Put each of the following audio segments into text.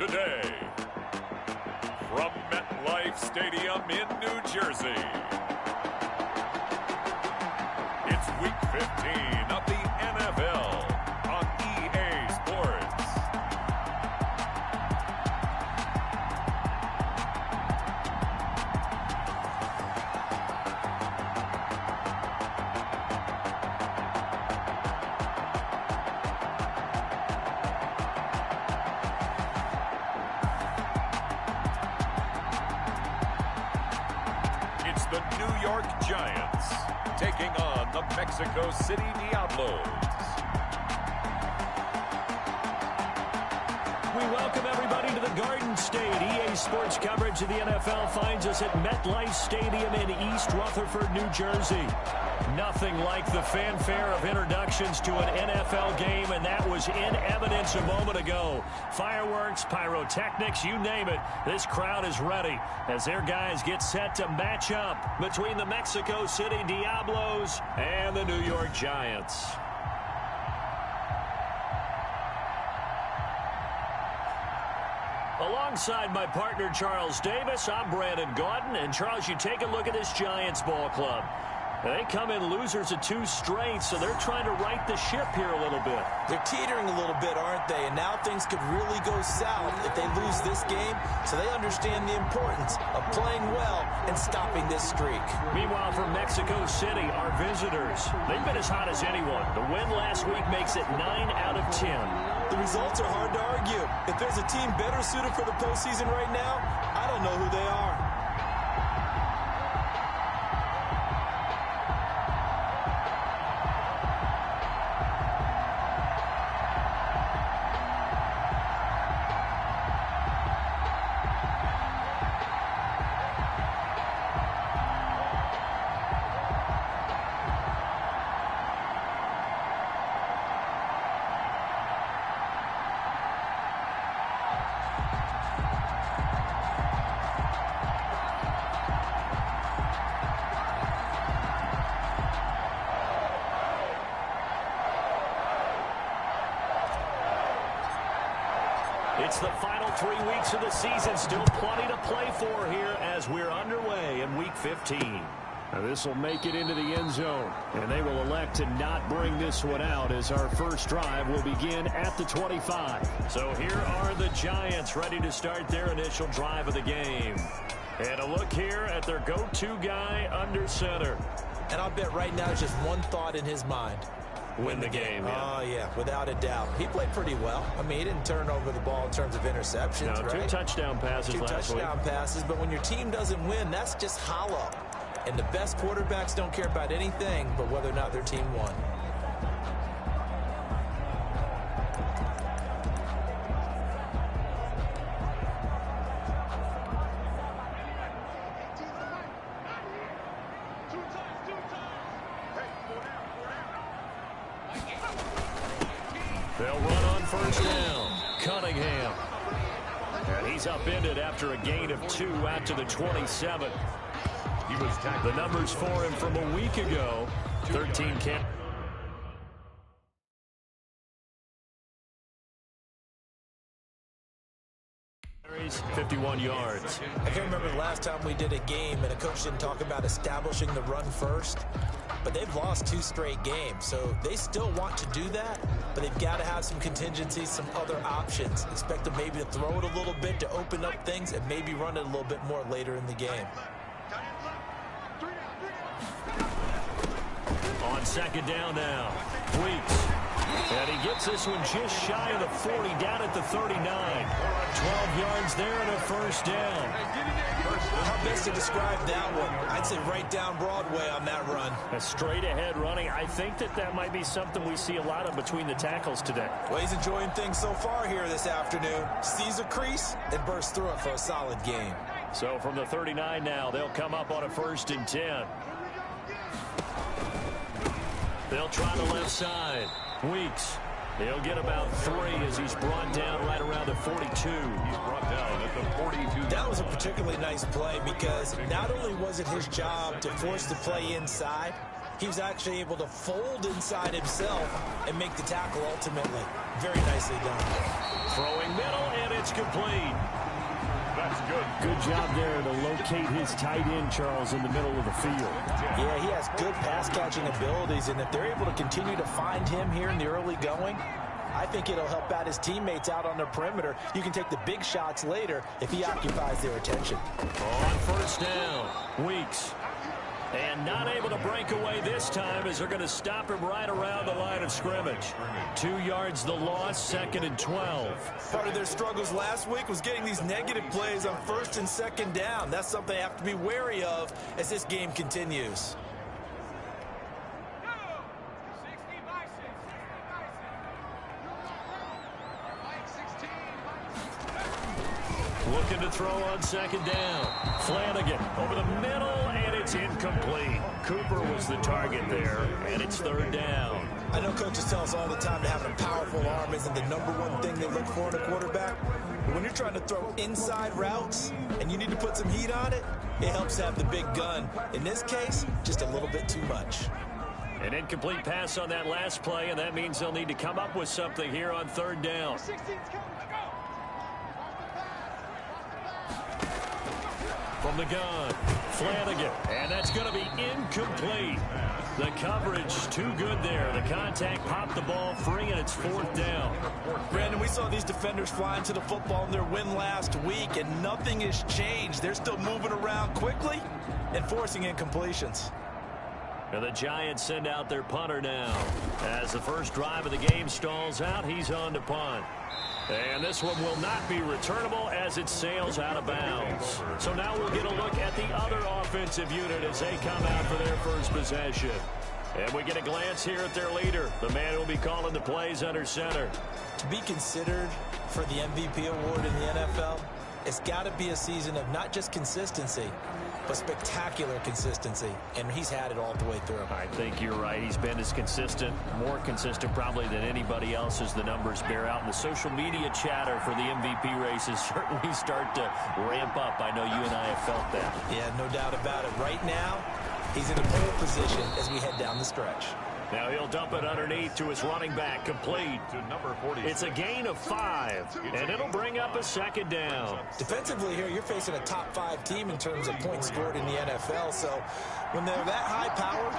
today, from MetLife Stadium in New Jersey, it's Week 15 of the NFL on EA Sports. It's the New York Giants taking on the Mexico City Diablos. We welcome everybody to the Garden State. EA Sports coverage of the NFL finds us at MetLife Stadium in East Rutherford, New Jersey. Nothing like the fanfare of introductions to an NFL game, and that was in evidence a moment ago. Fireworks, pyrotechnics, you name it. This crowd is ready as their guys get set to match up between the Mexico City Diablos and the New York Giants. Alongside my partner, Charles Davis, I'm Brandon Gaudin. And, Charles, you take a look at this Giants ball club. They come in losers of 2 straight, so they're trying to right the ship here a little bit. They're teetering a little bit, aren't they? And now things could really go south if they lose this game, so they understand the importance of playing well and stopping this streak. Meanwhile, for Mexico City, our visitors, they've been as hot as anyone. The win last week makes it 9 out of 10. The results are hard to argue. If there's a team better suited for the postseason right now, I don't know who they are. It's the final 3 weeks of the season. Still plenty to play for here as we're underway in Week 15. Now this will make it into the end zone, and they will elect to not bring this one out as our first drive will begin at the 25. So here are the Giants ready to start their initial drive of the game. And a look here at their go-to guy under center. And I'll bet right now it's just one thought in his mind. Win the game. Oh, yeah, without a doubt. He played pretty well. I mean, he didn't turn over the ball in terms of interceptions, no, 2 touchdown passes last week. 2 touchdown passes, but when your team doesn't win, that's just hollow. And the best quarterbacks don't care about anything but whether or not their team won. They'll run on first down. Cunningham. And he's upended after a gain of 2 out to the 27. He was tackled. The numbers for him from a week ago. 13 carries. 51 yards. I can't remember the last time we did a game and a coach didn't talk about establishing the run first. But they've lost 2 straight games, so they still want to do that, but they've got to have some contingencies, some other options. Expect them maybe to throw it a little bit to open up things and maybe run it a little bit more later in the game. On second down now, Weeks. And he gets this one just shy of the 40, down at the 39. 12 yards there and a first down. How best to describe that one? I'd say right down Broadway on that run. A straight ahead running. I think that might be something we see a lot of between the tackles today. Well, he's enjoying things so far here this afternoon. Sees a crease and bursts through it for a solid game. So from the 39 now, they'll come up on a 1st and 10. They'll try the left side. Weeks. He'll get about 3 as he's brought down right around the 42. He's brought down at the 42. That was a particularly nice play because not only was it his job to force the play inside, He was actually able to fold inside himself and make the tackle ultimately. Very nicely done. Throwing middle, and it's complete. That's good. Good job there to locate his tight end, Charles, in the middle of the field. Yeah, he has good pass-catching abilities, and if they're able to continue to find him here in the early going, I think it'll help out his teammates out on the perimeter. You can take the big shots later if he occupies their attention. On first down, Weeks. And not able to break away this time as they're going to stop him right around the line of scrimmage. 2 yards the loss, 2nd and 12. Part of their struggles last week was getting these negative plays on 1st and 2nd down. That's something they have to be wary of as this game continues. Looking to throw on 2nd down. Flanagan over the middle, and it's incomplete. Cooper was the target there, and it's 3rd down. I know coaches tell us all the time that having a powerful arm isn't the #1 thing they look for in a quarterback. But when you're trying to throw inside routes and you need to put some heat on it, it helps have the big gun. In this case, just a little bit too much. An incomplete pass on that last play, and that means they'll need to come up with something here on 3rd down. From the gun, Flanagan, and that's going to be incomplete. The coverage too good there. The contact popped the ball free, and it's 4th down. Brandon, we saw these defenders flying to the football in their win last week, and nothing has changed. They're still moving around quickly and forcing incompletions. And the Giants send out their punter now. As the first drive of the game stalls out, he's on to punt. And this one will not be returnable as it sails out of bounds. So now we'll get a look at the other offensive unit as they come out for their first possession. And we get a glance here at their leader, the man who will be calling the plays under center. To be considered for the MVP award in the NFL, it's got to be a season of not just consistency, but spectacular consistency, and he's had it all the way through. I think you're right. He's been as consistent, more consistent probably than anybody else as the numbers bear out. And the social media chatter for the MVP races certainly start to ramp up. I know you and I have felt that. Yeah, no doubt about it. Right now, he's in a pole position as we head down the stretch. Now he'll dump it underneath to his running back, complete. To number 40. It's a gain of 5, and it'll bring up a 2nd down. Defensively here, you're facing a top 5 team in terms of points scored in the NFL. So when they're that high powered,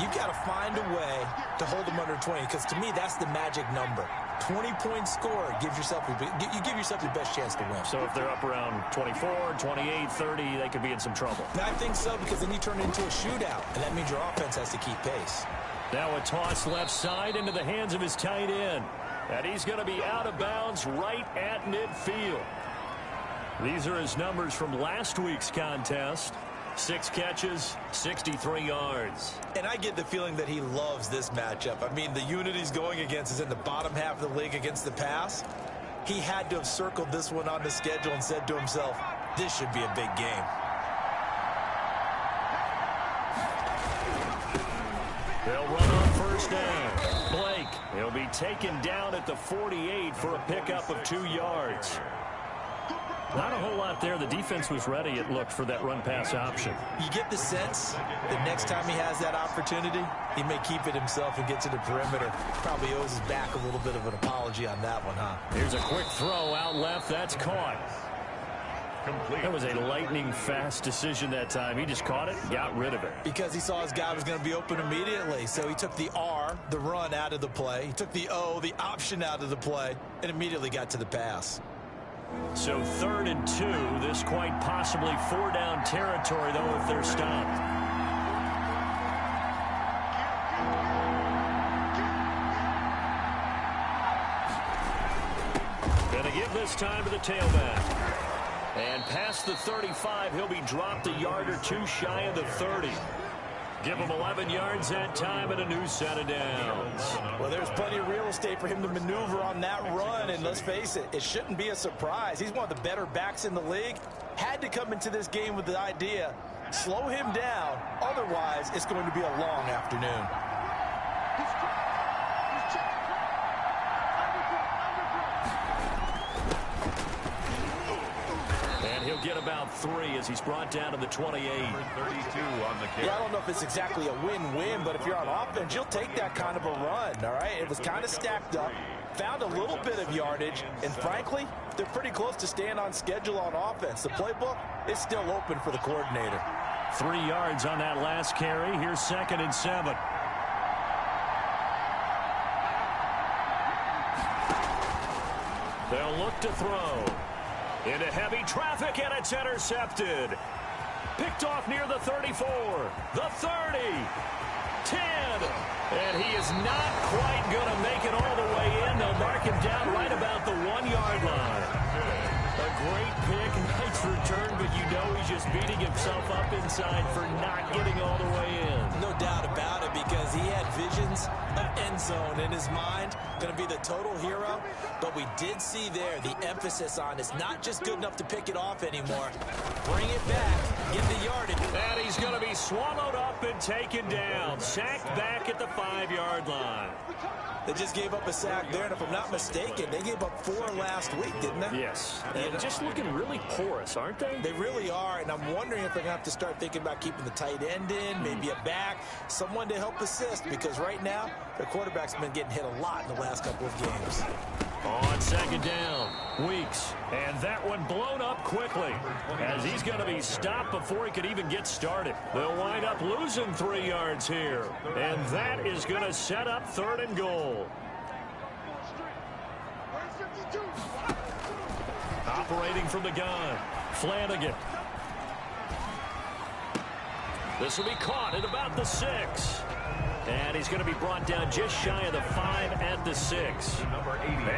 you've got to find a way to hold them under 20, because to me, that's the magic number. 20 points scored gives yourself you give yourself your best chance to win. So if they're up around 24, 28, 30, they could be in some trouble. And I think so, because then you turn it into a shootout, and that means your offense has to keep pace. Now a toss left side into the hands of his tight end. And he's going to be out of bounds right at midfield. These are his numbers from last week's contest. 6 catches, 63 yards. And I get the feeling that he loves this matchup. I mean, the unit he's going against is in the bottom half of the league against the pass. He had to have circled this one on the schedule and said to himself, this should be a big game. They'll run on first down. Blake, he'll be taken down at the 48 for a pickup of 2 yards. Not a whole lot there. The defense was ready, it looked, for that run-pass option. You get the sense that next time he has that opportunity, he may keep it himself and get to the perimeter. Probably owes his back a little bit of an apology on that one, huh? Here's a quick throw out left. That's caught. Complete. That was a lightning-fast decision that time. He just caught it and got rid of it. Because he saw his guy was going to be open immediately. So he took the R, the run, out of the play. He took the O, the option, out of the play, and immediately got to the pass. So 3rd and 2. This quite possibly 4-down territory, though, if they're stopped. Going to give this time to the tailback. And past the 35, he'll be dropped a yard or 2 shy of the 30. Give him 11 yards that time and a new set of downs. Well, there's plenty of real estate for him to maneuver on that run, and let's face it, it shouldn't be a surprise. He's one of the better backs in the league. Had to come into this game with the idea, slow him down, otherwise it's going to be a long afternoon. he'll get about 3 as he's brought down to the 28. 32 on the kick. Yeah, I don't know if it's exactly a win-win, but if you're on offense, you'll take that kind of a run, all right? It was kind of stacked up, found a little bit of yardage, and frankly, they're pretty close to staying on schedule on offense. The playbook is still open for the coordinator. 3 yards on that last carry. Here's 2nd and 7. They'll look to throw. Into heavy traffic, and it's intercepted. Picked off near the 34, the 30, 10. And he is not quite going to make it all the way in. They'll mark him down right about the 1-yard line. A great pick, nice return, but you know he's just beating himself up inside for not getting all the way in. No doubt about it, because he had visions of end zone in his mind. Going to be the total hero, but we did see there the emphasis on it's not just good enough to pick it off anymore. Bring it back, get the yardage. And he's going to be swallowed up and taken down. Sacked back at the 5-yard line. They just gave up a sack there, and if I'm not mistaken, they gave up 4 last week, didn't they? Yes. And just looking really porous, aren't they? They really are, and I'm wondering if they're going to have to start thinking about keeping the tight end in, maybe a back, someone to help assist, because right now, their quarterback's been getting hit a lot in the last couple of games. On 2nd down, Weeks. And that one blown up quickly as he's going to be stopped before he could even get started. They'll wind up losing 3 yards here. And that is going to set up 3rd and goal. Operating from the gun, Flanagan. This will be caught at about the 6. And he's going to be brought down just shy of the 5 at the 6.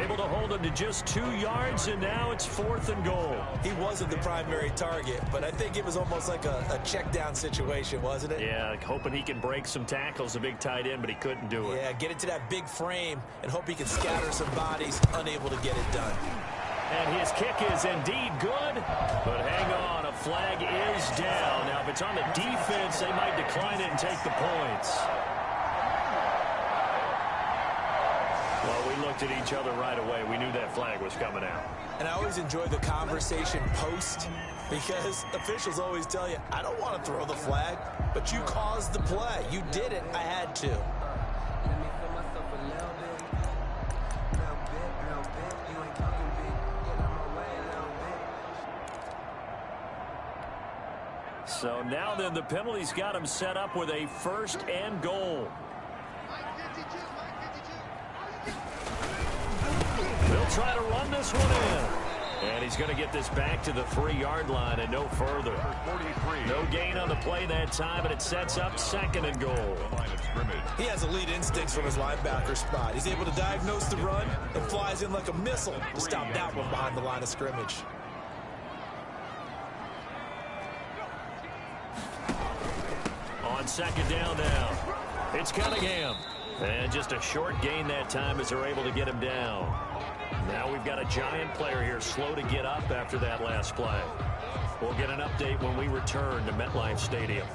Able to hold him to just 2 yards, and now it's 4th and goal. He wasn't the primary target, but I think it was almost like a check down situation, wasn't it? Yeah, hoping he can break some tackles, a big tight end, but he couldn't do it. Yeah, get into that big frame and hope he can scatter some bodies, unable to get it done. And his kick is indeed good, but hang on, a flag is down. Now, if it's on the defense, they might decline it and take the points. Well, we looked at each other right away. We knew that flag was coming out. And I always enjoy the conversation post, because officials always tell you, I don't want to throw the flag, but you caused the play. You did it. I had to. So now then, the penalty's got him set up with a 1st and goal. They'll try to run this one in. And he's going to get this back to the 3-yard line and no further. No gain on the play that time, and it sets up 2nd and goal. He has elite instincts from his linebacker spot. He's able to diagnose the run and flies in like a missile to stop that one behind the line of scrimmage. On 2nd down now, it's Cunningham. And just a short gain that time as they're able to get him down. Now we've got a giant player here slow to get up after that last play. We'll get an update when we return to MetLife Stadium.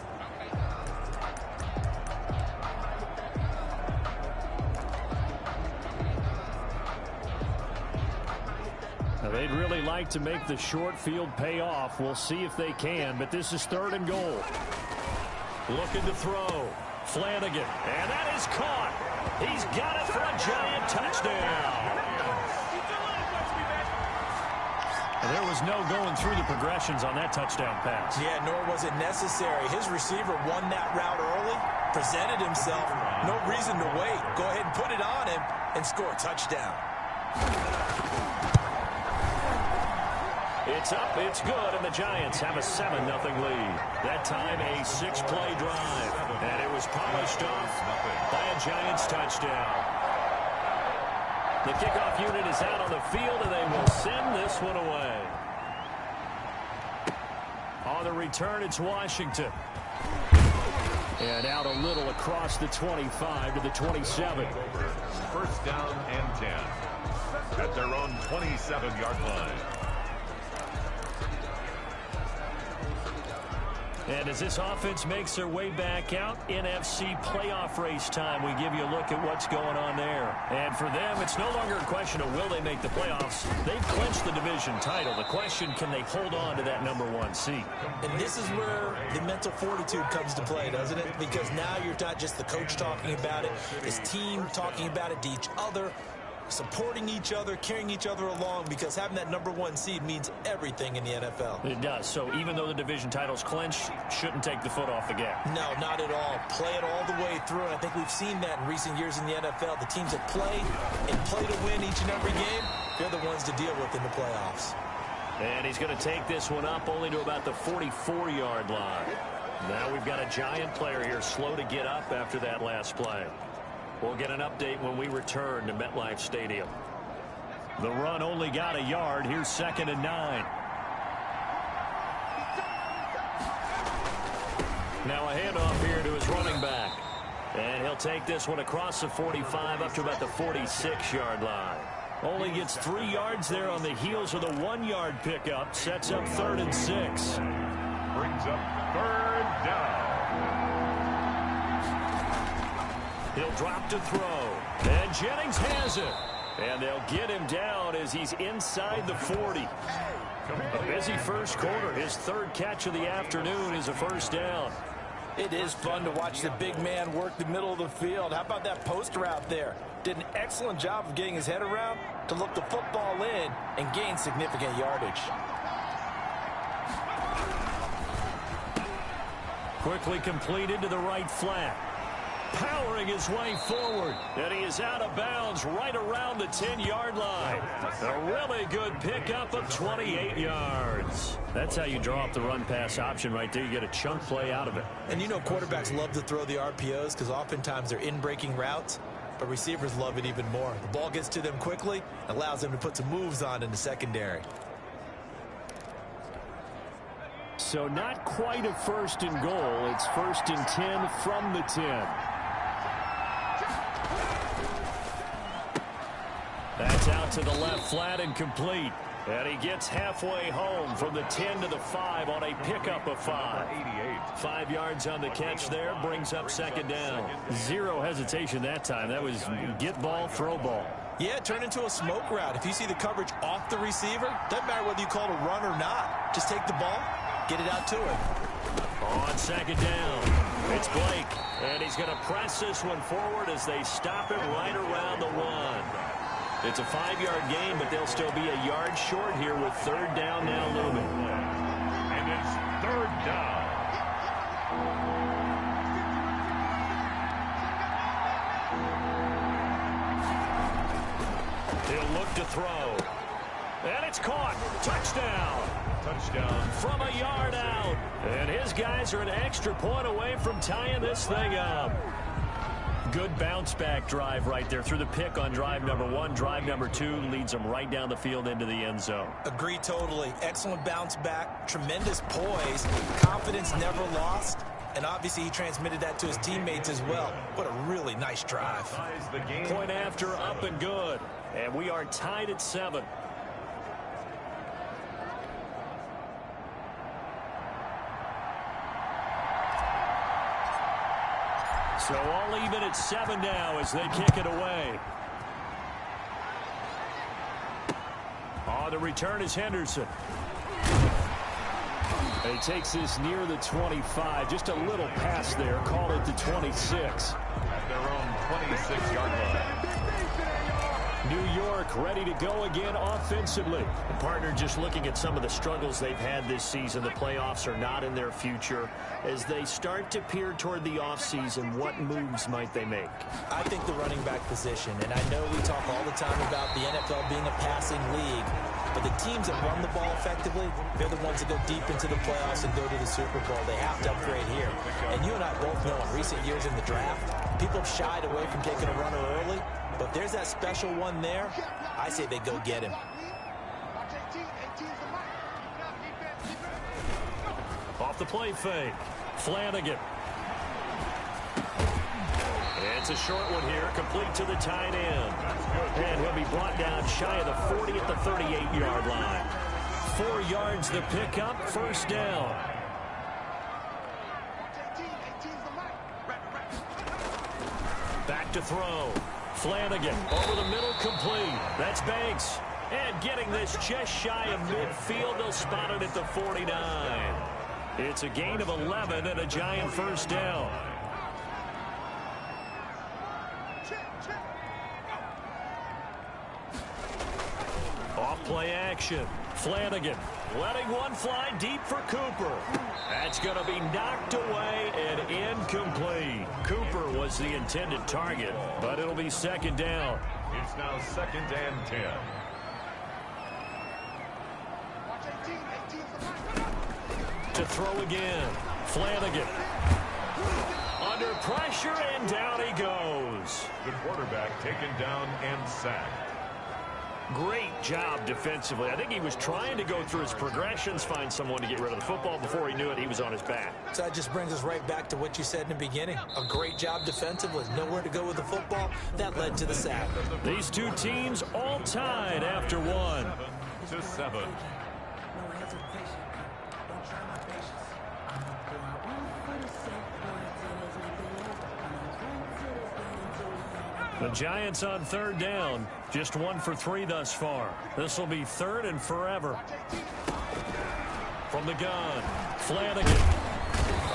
Now they'd really like to make the short field pay off. We'll see if they can, but this is 3rd and goal. Looking to throw. Flanagan. And that is caught. He's got it for a giant touchdown. And there was no going through the progressions on that touchdown pass. Yeah, nor was it necessary. His receiver won that route early, presented himself. No reason to wait. Go ahead and put it on him and score a touchdown. It's up, it's good, and the Giants have a 7-0 lead. That time a 6-play drive, and it was polished off by a Giants touchdown. The kickoff unit is out on the field, and they will send this one away. On the return, it's Washington. And out a little across the 25 to the 27. 1st down and 10 at their own 27-yard line. And as this offense makes their way back out, NFC playoff race time, we give you a look at what's going on there. And for them, it's no longer a question of will they make the playoffs. They've clinched the division title. The question, can they hold on to that #1 seed? And this is where the mental fortitude comes to play, doesn't it? Because now you're not just the coach talking about it, his team talking about it to each other, supporting each other, carrying each other along, because having that #1 seed means everything in the NFL. It does. So even though the division title's clinched, shouldn't take the foot off the gas. No, not at all. Play it all the way through, and I think we've seen that in recent years in the NFL. The teams that play and play to win each and every game, they're the ones to deal with in the playoffs. And he's going to take this one up only to about the 44-yard line. Now we've got a Giant player here slow to get up after that last play. We'll get an update when we return to MetLife Stadium. The run only got a yard. Here's 2nd and 9. Now a handoff here to his running back. And he'll take this one across the 45 up to about the 46-yard line. Only gets 3 yards there on the heels of the 1-yard pickup. Sets up 3rd and 6. Brings up 3rd down. He'll drop to throw. And Jennings has it. And they'll get him down as he's inside the 40. A busy first quarter. His 3rd catch of the afternoon is a 1st down. It is fun to watch the big man work the middle of the field. How about that post route there? Did an excellent job of getting his head around to look the football in and gain significant yardage. Quickly completed to the right flat. Powering his way forward. And he is out of bounds right around the 10-yard line. A really good pickup of 28 yards. That's how you draw up the run-pass option right there. You get a chunk play out of it. And you know quarterbacks love to throw the RPOs because oftentimes they're in-breaking routes, but receivers love it even more. The ball gets to them quickly, allows them to put some moves on in the secondary. So not quite a 1st and goal. It's 1st and 10 from the 10. That's out to the left flat and complete. And he gets halfway home from the 10 to the 5 on a pickup of 5. 5 yards on the catch there, brings up 2nd down. Zero hesitation that time. That was get ball, throw ball. Yeah, turn into a smoke route. If you see the coverage off the receiver, doesn't matter whether you call it a run or not. Just take the ball, get it out to him. On 2nd down, it's Blake. And he's going to press this one forward as they stop it right around the 1. It's a 5-yard gain, but they'll still be a yard short here with 3rd down now looming. And it's 3rd down. He'll look to throw. And it's caught. Touchdown. Touchdown. From a yard out. And his guys are an extra point away from tying this thing up. Good bounce-back drive right there through the pick on drive #1. Drive #2 leads them right down the field into the end zone. Agree totally. Excellent bounce back, tremendous poise, confidence never lost, and obviously he transmitted that to his teammates as well. What a really nice drive. Point after, up and good. And we are tied at 7. So all even at 7 now as they kick it away. On the return is Henderson. He takes this near the 25. Just a little pass there. Call it the 26. At their own 26-yard line. New York ready to go again offensively. The partner just looking at some of the struggles they've had this season. The playoffs are not in their future. As they start to peer toward the offseason, what moves might they make? I think the running back position, and I know we talk all the time about the NFL being a passing league, but the teams that run the ball effectively, they're the ones that go deep into the playoffs and go to the Super Bowl. They have to upgrade here. And you and I both know in recent years in the draft, people have shied away from taking a runner early. But if there's that special one there, I say they go get him. Off the play fake. Flanagan. It's a short one here, complete to the tight end. And he'll be brought down shy of the 40 at the 38-yard line. 4 yards the pickup, 1st down. back to throw. Flanagan over the middle, complete. That's Banks. And getting this just shy of midfield, they'll spot it at the 49. It's a gain of 11 and a Giant first down. Off play action. Flanagan letting one fly deep for Cooper. That's going to be knocked away and incomplete. Cooper was the intended target, but it'll be second down. It's now 2nd and 10. To throw again. Flanagan. Under pressure, and down he goes. The quarterback taken down and sacked. Great job defensively. I think he was trying to go through his progressions, find someone to get rid of the football. Before he knew it, he was on his back. So that just brings us right back to what you said in the beginning. A great job defensively. Nowhere to go with the football. That led to the sack. These two teams all tied after one. 7-7. The Giants on third down. Just 1 for 3 thus far. This will be third and forever. From the gun, Flanagan.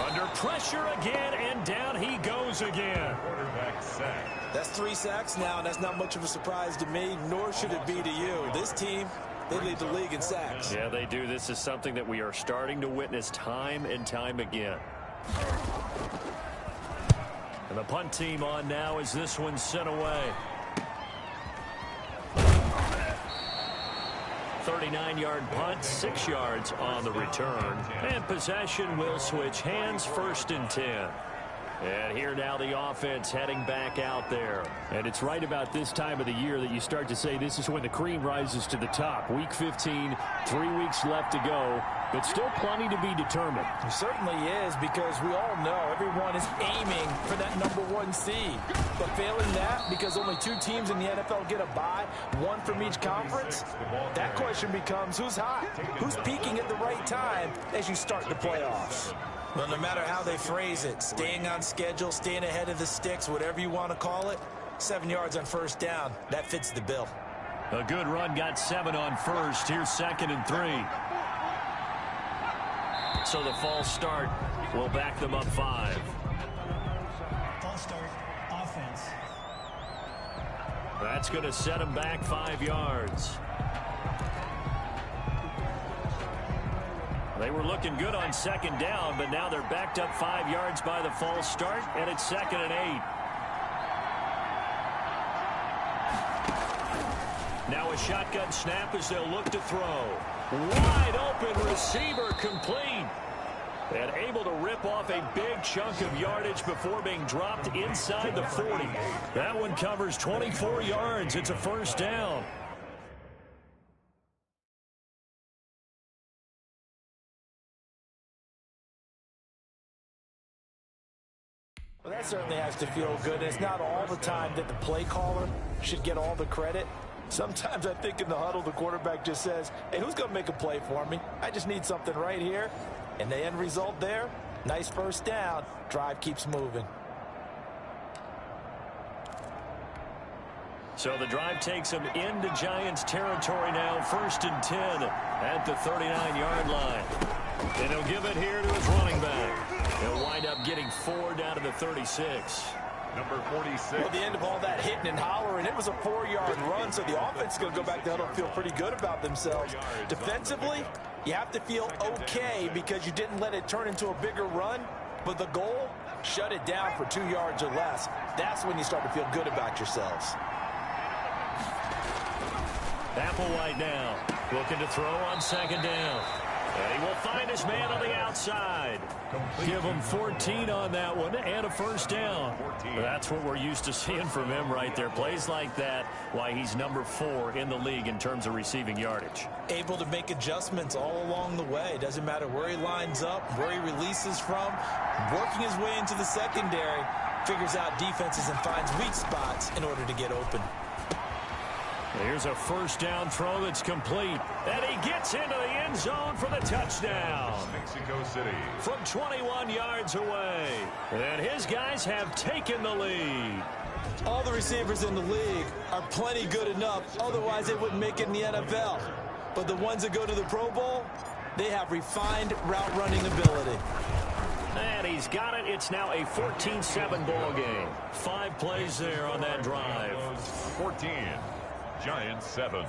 Under pressure again, and down he goes again. Quarterback sack. That's 3 sacks now, and that's not much of a surprise to me, nor should it be to you. This team, they lead the league in sacks. Yeah, they do. This is something that we are starting to witness time and time again. And the punt team on now as this one's sent away. 39-yard punt, 6 yards on the return. And possession will switch hands, 1st and 10. And here now the offense heading back out there. And it's right about this time of the year that you start to say this is when the cream rises to the top. Week 15, 3 weeks left to go, but still plenty to be determined. It certainly is, because we all know everyone is aiming for that #1 seed. But failing that, because only 2 teams in the NFL get a bye, 1 from each conference, that question becomes who's hot? Who's peaking at the right time as you start the playoffs? Well, no matter how they phrase it, staying on schedule, staying ahead of the sticks, whatever you want to call it, 7 yards on first down, that fits the bill. A good run, got 7 on first. Here's 2nd and 3. So the false start will back them up 5. False start, offense. That's going to set them back 5 yards. They were looking good on 2nd down, but now they're backed up 5 yards by the false start, and it's 2nd and 8. Now a shotgun snap as they'll look to throw. Wide open receiver, complete. And able to rip off a big chunk of yardage before being dropped inside the 40. That one covers 24 yards. It's a first down. Well, that certainly has to feel good. It's not all the time that the play caller should get all the credit. Sometimes I think in the huddle, the quarterback just says, hey, who's going to make a play for me? I just need something right here. And the end result there, nice first down. Drive keeps moving. So the drive takes them into Giants territory now. 1st and 10 at the 39-yard line. And he'll give it here to his running back. He'll wind up getting 4 down to the 36. Number 46. Well, the end of all that hitting and hollering, it was a 4-yard run, so the offense is going to go back to huddle and feel pretty good about themselves. Defensively, you have to feel okay because you didn't let it turn into a bigger run, but the goal, shut it down for 2 yards or less. That's when you start to feel good about yourselves. Applewhite now looking to throw on 2nd down. And he will find his man on the outside. Give him 14 on that one and a first down. That's what we're used to seeing from him right there. Plays like that, why he's number 4 in the league in terms of receiving yardage. Able to make adjustments all along the way. Doesn't matter where he lines up, where he releases from. Working his way into the secondary, figures out defenses and finds weak spots in order to get open. Here's a first down throw that's complete. And he gets into the end zone for the touchdown. Mexico City. From 21 yards away. And his guys have taken the lead. All the receivers in the league are plenty good enough. Otherwise, they wouldn't make it in the NFL. But the ones that go to the Pro Bowl, they have refined route running ability. And he's got it. It's now a 14-7 ball game. 5 plays there on that drive. 14, Giants 7.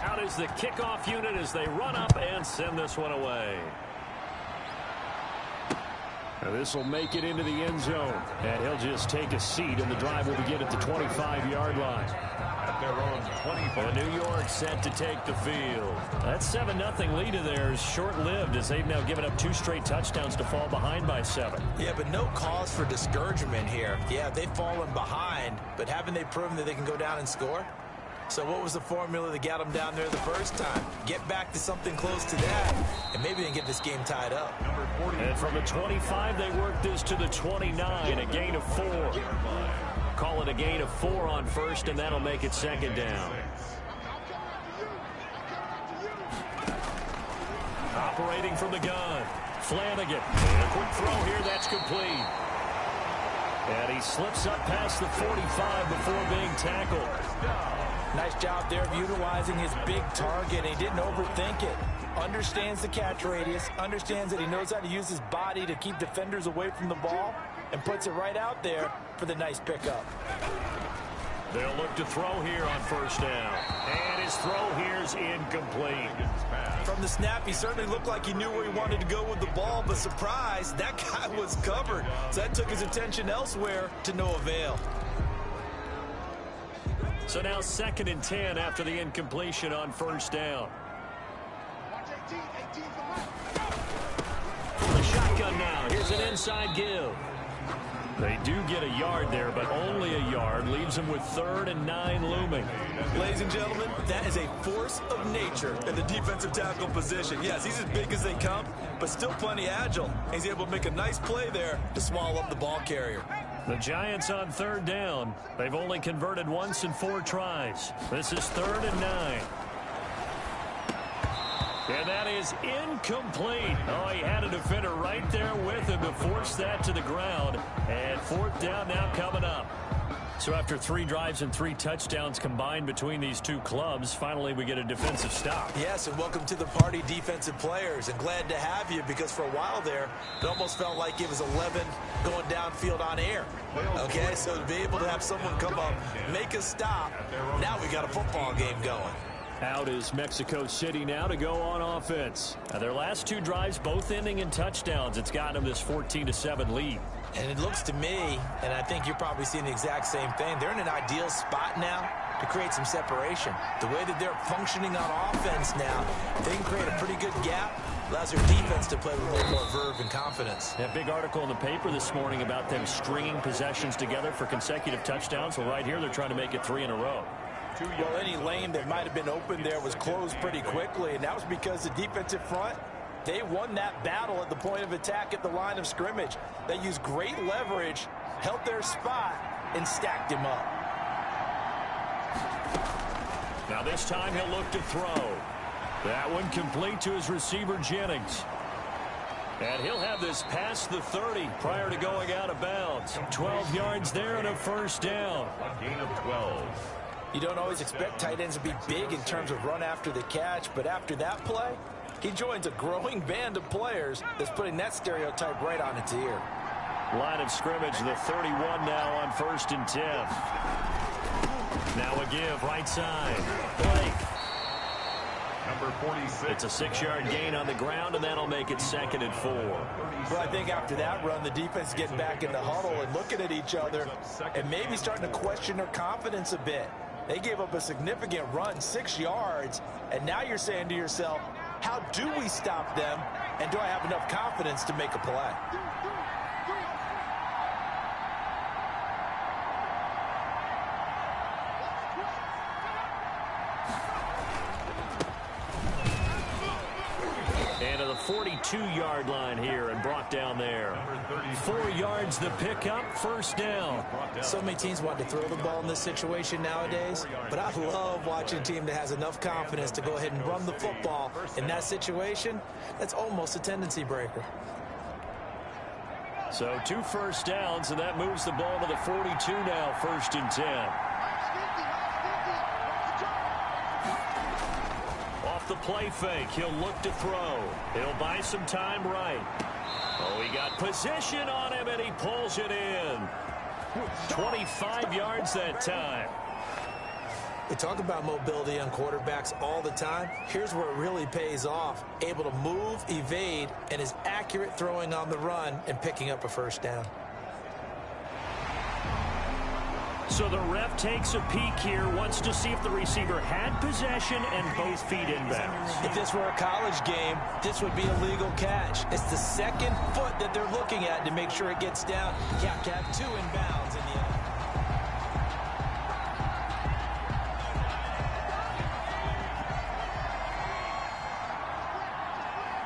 Out is the kickoff unit as they run up and send this one away. This will make it into the end zone. And he'll just take a seat, and the drive will begin at the 25-yard line. At their own 25. New York set to take the field. That 7-0 lead of theirs short-lived as they've now given up 2 straight touchdowns to fall behind by 7. Yeah, but no cause for discouragement here. Yeah, they've fallen behind, but haven't they proven that they can go down and score? So what was the formula that got them down there the first time? Get back to something close to that, and maybe they can get this game tied up. And from the 25, they work this to the 29, a gain of 4. Call it a gain of 4 on first, and that'll make it second down. Operating from the gun, Flanagan. And a quick throw here, that's complete. And he slips up past the 45 before being tackled. Nice job there of utilizing his big target. He didn't overthink it. Understands the catch radius, understands that he knows how to use his body to keep defenders away from the ball, and puts it right out there for the nice pickup. They'll look to throw here on first down. And his throw here's incomplete. From the snap, he certainly looked like he knew where he wanted to go with the ball, but surprise, that guy was covered. So that took his attention elsewhere to no avail. So now 2nd and 10 after the incompletion on first down. The shotgun now. Here's an inside give. They do get a yard there, but only a yard. Leaves them with 3rd and 9 looming. Ladies and gentlemen, that is a force of nature in the defensive tackle position. Yes, he's as big as they come, but still plenty agile. He's able to make a nice play there to swallow up the ball carrier. The Giants on 3rd down. They've only converted once in 4 tries. This is 3rd and 9. And that is incomplete. Oh, he had a defender right there with him to force that to the ground. And 4th down now coming up. So after 3 drives and 3 touchdowns combined between these two clubs, finally we get a defensive stop. Yes, and welcome to the party, defensive players. And glad to have you, because for a while there, it almost felt like it was 11 going downfield on air. Okay, so to be able to have someone come up, make a stop, now we got a football game going. Out is Mexico City now to go on offense. Now their last 2 drives, both ending in touchdowns. It's got them this 14-7 lead. And it looks to me, and I think you're probably seeing the exact same thing, they're in an ideal spot now to create some separation. The way that they're functioning on offense now, they can create a pretty good gap. Allows their defense to play with a little more verve and confidence. That big article in the paper this morning about them stringing possessions together for consecutive touchdowns. Well, right here they're trying to make it 3 in a row. Well, any lane that might have been open there was closed pretty quickly, and that was because the defensive front, they won that battle at the point of attack at the line of scrimmage. They used great leverage, held their spot, and stacked him up. Now this time he'll look to throw. That one complete to his receiver, Jennings. And he'll have this past the 30 prior to going out of bounds. 12 yards there and a first down. A gain of 12. You don't always expect tight ends to be big in terms of run after the catch, but after that play, he joins a growing band of players that's putting that stereotype right on its ear. Line of scrimmage, the 31 now on 1st and 10. Now a give, right side. Blake. Number 46. It's a 6-yard gain on the ground, and that'll make it 2nd and 4. Well, I think after that run, the defense getting back in the huddle and looking at each other and maybe starting to question their confidence a bit. They gave up a significant run, 6 yards, and now you're saying to yourself, how do we stop them, and do I have enough confidence to make a play? And And to the 42-yard line here and brought down there. 4 yards the pickup, first down. So many teams want to throw the ball in this situation nowadays, but I love watching a team that has enough confidence to go ahead and run the football. In that situation, that's almost a tendency breaker. So 2 first downs, and that moves the ball to the 42 now, 1st and 10. The play fake. He'll look to throw. He'll buy some time right. Oh, he got position on him, and he pulls it in. 25 yards that time. We talk about mobility on quarterbacks all the time. Here's where it really pays off. Able to move, evade, and is accurate throwing on the run and picking up a first down. So the ref takes a peek here, wants to see if the receiver had possession and both feet inbounds. If this were a college game, this would be a legal catch. It's the second foot that they're looking at to make sure it gets down. You have to have 2 inbounds in the end.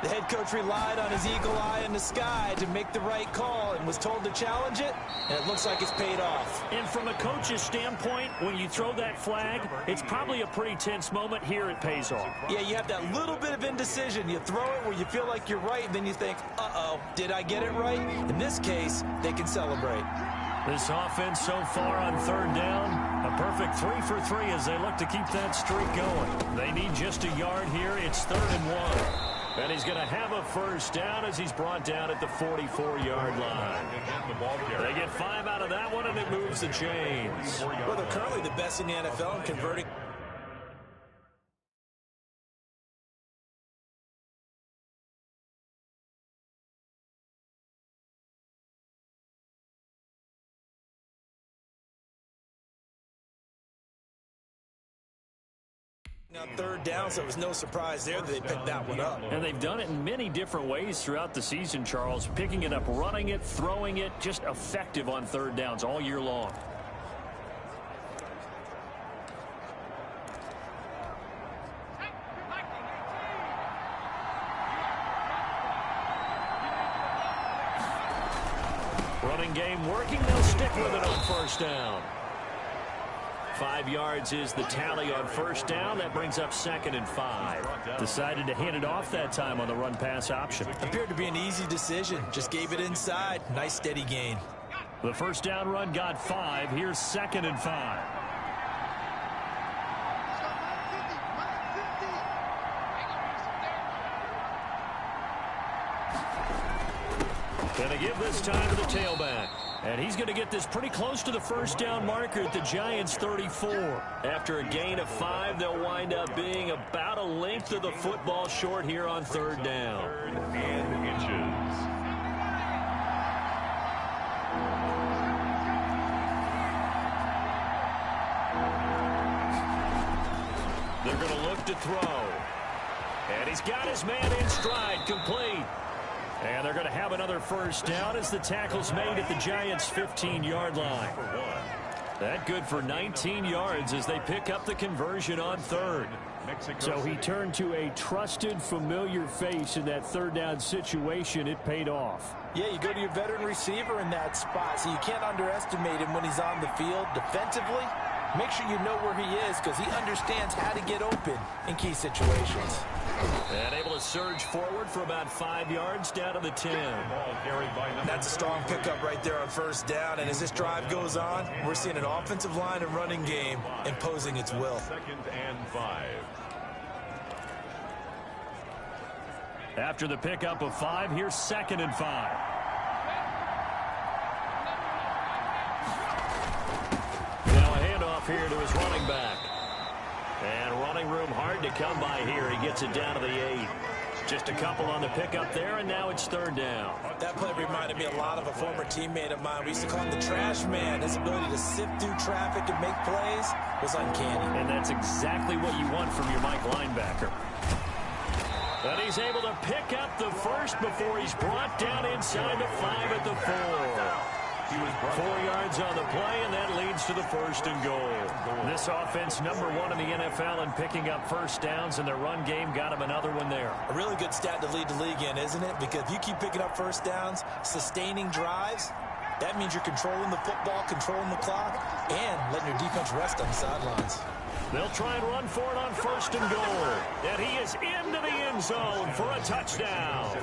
The head coach relied on his eagle eye in the sky to make the right call and was told to challenge it, and it looks like it's paid off. And from a coach's standpoint, when you throw that flag, it's probably a pretty tense moment. Here it pays off. Yeah, you have that little bit of indecision. You throw it where you feel like you're right, and then you think, uh-oh, did I get it right? In this case, they can celebrate. This offense so far on 3rd down, a perfect 3 for 3 as they look to keep that streak going. They need just a yard here. It's 3rd and 1. And he's going to have a first down as he's brought down at the 44-yard line. They get 5 out of that one, and it moves the chains. Well, they're currently the best in the NFL in converting. On 3rd down, so it was no surprise there that they picked that one up. And they've done it in many different ways throughout the season, Charles. Picking it up, running it, throwing it, just effective on 3rd downs all year long. Running game working. They'll stick with it on 1st down. 5 yards is the tally on 1st down. That brings up 2nd and 5. Decided to hand it off that time on the run-pass option. Appeared to be an easy decision. Just gave it inside. Nice steady gain. The 1st down run got 5. Here's 2nd and 5. Gonna give this time to the tailback. And he's going to get this pretty close to the 1st down marker at the Giants' 34. After a gain of 5, they'll wind up being about a length of the football short here on 3rd down. 3rd and inches. They're going to look to throw. And he's got his man in stride, complete. And they're going to have another 1st down as the tackle's made at the Giants' 15-yard line. That good for 19 yards as they pick up the conversion on 3rd. So he turned to a trusted, familiar face in that 3rd down situation. It paid off. Yeah, you go to your veteran receiver in that spot, so you can't underestimate him when he's on the field defensively. Make sure you know where he is because he understands how to get open in key situations. And able to surge forward for about 5 yards down to the 10. That's a strong pickup right there on 1st down. And as this drive goes on, we're seeing an offensive line and running game imposing its will. 2nd and 5. After the pickup of 5, here's 2nd and 5. Now a handoff here to his running back. And running room hard to come by here. He gets it down to the 8. Just a couple on the pickup there, and now it's 3rd down. That play reminded me a lot of a former teammate of mine. We used to call him the trash man. His ability to sift through traffic and make plays was uncanny. And that's exactly what you want from your Mike linebacker. But he's able to pick up the 1st before he's brought down inside the 5 at the 4. 4 yards on the play, and that leads to the 1st and goal. This offense, #1 in the NFL in picking up first downs, and their run game got him another one there. A really good stat to lead the league in, isn't it? Because if you keep picking up first downs, sustaining drives, that means you're controlling the football, controlling the clock, and letting your defense rest on the sidelines. They'll try and run for it on 1st and goal. And he is into the end zone for a touchdown.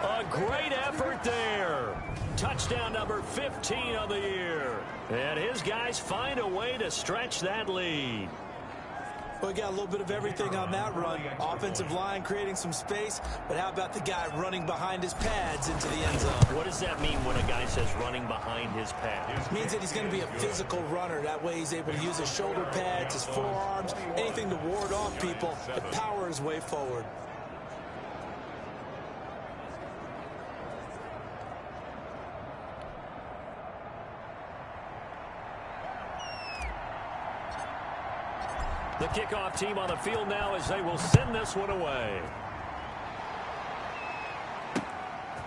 A great effort there. Touchdown number 15 of the year. And his guys find a way to stretch that lead. We got a little bit of everything on that run. Offensive line creating some space, but how about the guy running behind his pads into the end zone? What does that mean when a guy says running behind his pads? It means that he's going to be a physical runner. That way he's able to use his shoulder pads, his forearms, anything to ward off people, but power his way forward. The kickoff team on the field now as they will send this one away.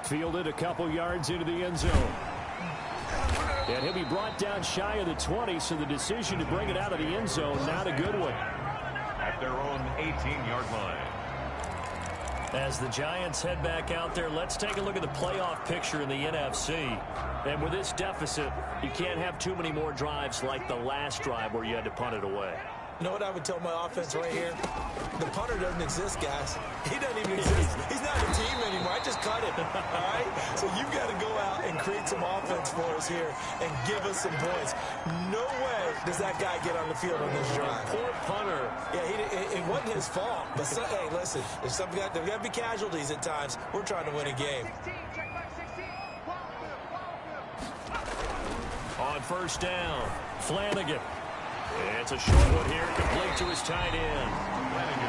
Fielded a couple yards into the end zone. And he'll be brought down shy of the 20, so the decision to bring it out of the end zone, not a good one. At their own 18-yard line. As the Giants head back out there, let's take a look at the playoff picture in the NFC. And with this deficit, you can't have too many more drives like the last drive where you had to punt it away. You know what I would tell my offense right here? The punter doesn't exist, guys. He doesn't even exist. He's not a team anymore. I just cut him, all right? So you've got to go out and create some offense for us here and give us some points. No way does that guy get on the field on this drive. Poor punter. Yeah, it wasn't his fault. But, hey, listen, there's got to be casualties at times. We're trying to win a game. On 1st down, Flanagan. It's a short one here, complete to his tight end.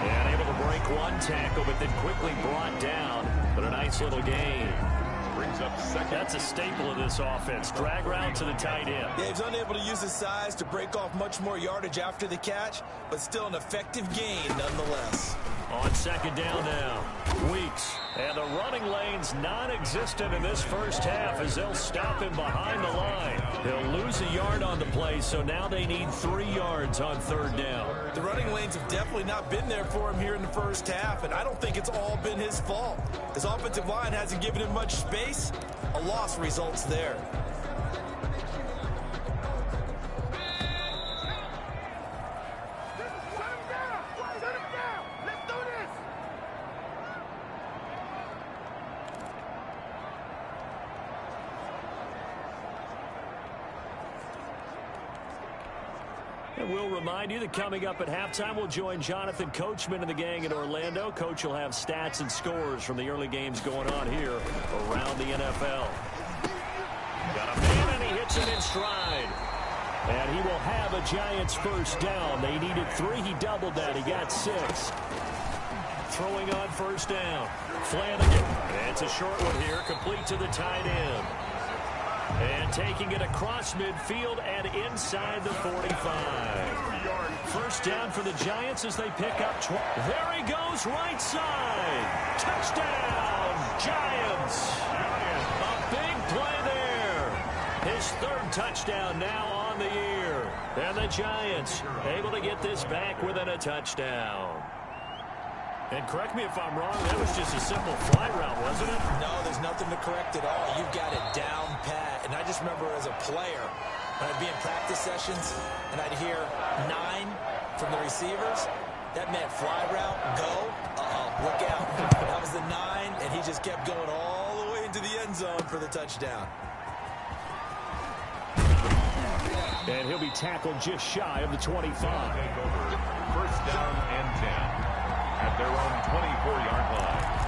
And able to break one tackle, but then quickly brought down. But a nice little gain. Brings up second. That's a staple of this offense. Drag route to the tight end. Yeah, he's unable to use his size to break off much more yardage after the catch, but still an effective gain nonetheless. On 2nd down now, Weeks. And the running lane's non-existent in this first half as they'll stop him behind the line. He'll lose a yard on the play, so now they need 3 yards on 3rd down. The running lanes have definitely not been there for him here in the first half, and I don't think it's all been his fault. His offensive line hasn't given him much space. A loss results there. And we'll remind you that coming up at halftime, we'll join Jonathan Coachman and the gang in Orlando. Coach will have stats and scores from the early games going on here around the NFL. Got a man, and he hits it in stride. And he will have a Giants 1st down. They needed 3. He doubled that. He got 6. Throwing on 1st down. Flanagan. It's a short one here, complete to the tight end. And taking it across midfield and inside the 45. 1st down for the Giants as they pick up 12. There he goes, right side. Touchdown, Giants. A big play there. His 3rd touchdown now on the year. And the Giants able to get this back within a touchdown. And correct me if I'm wrong, that was just a simple fly route, wasn't it? No, there's nothing to correct at all. You've got it down pat. And I just remember as a player, when I'd be in practice sessions and I'd hear 9 from the receivers, that meant fly route, go, look out. That was the 9, and he just kept going all the way into the end zone for the touchdown. And he'll be tackled just shy of the 25. 1st down and 10. At their own 24-yard line.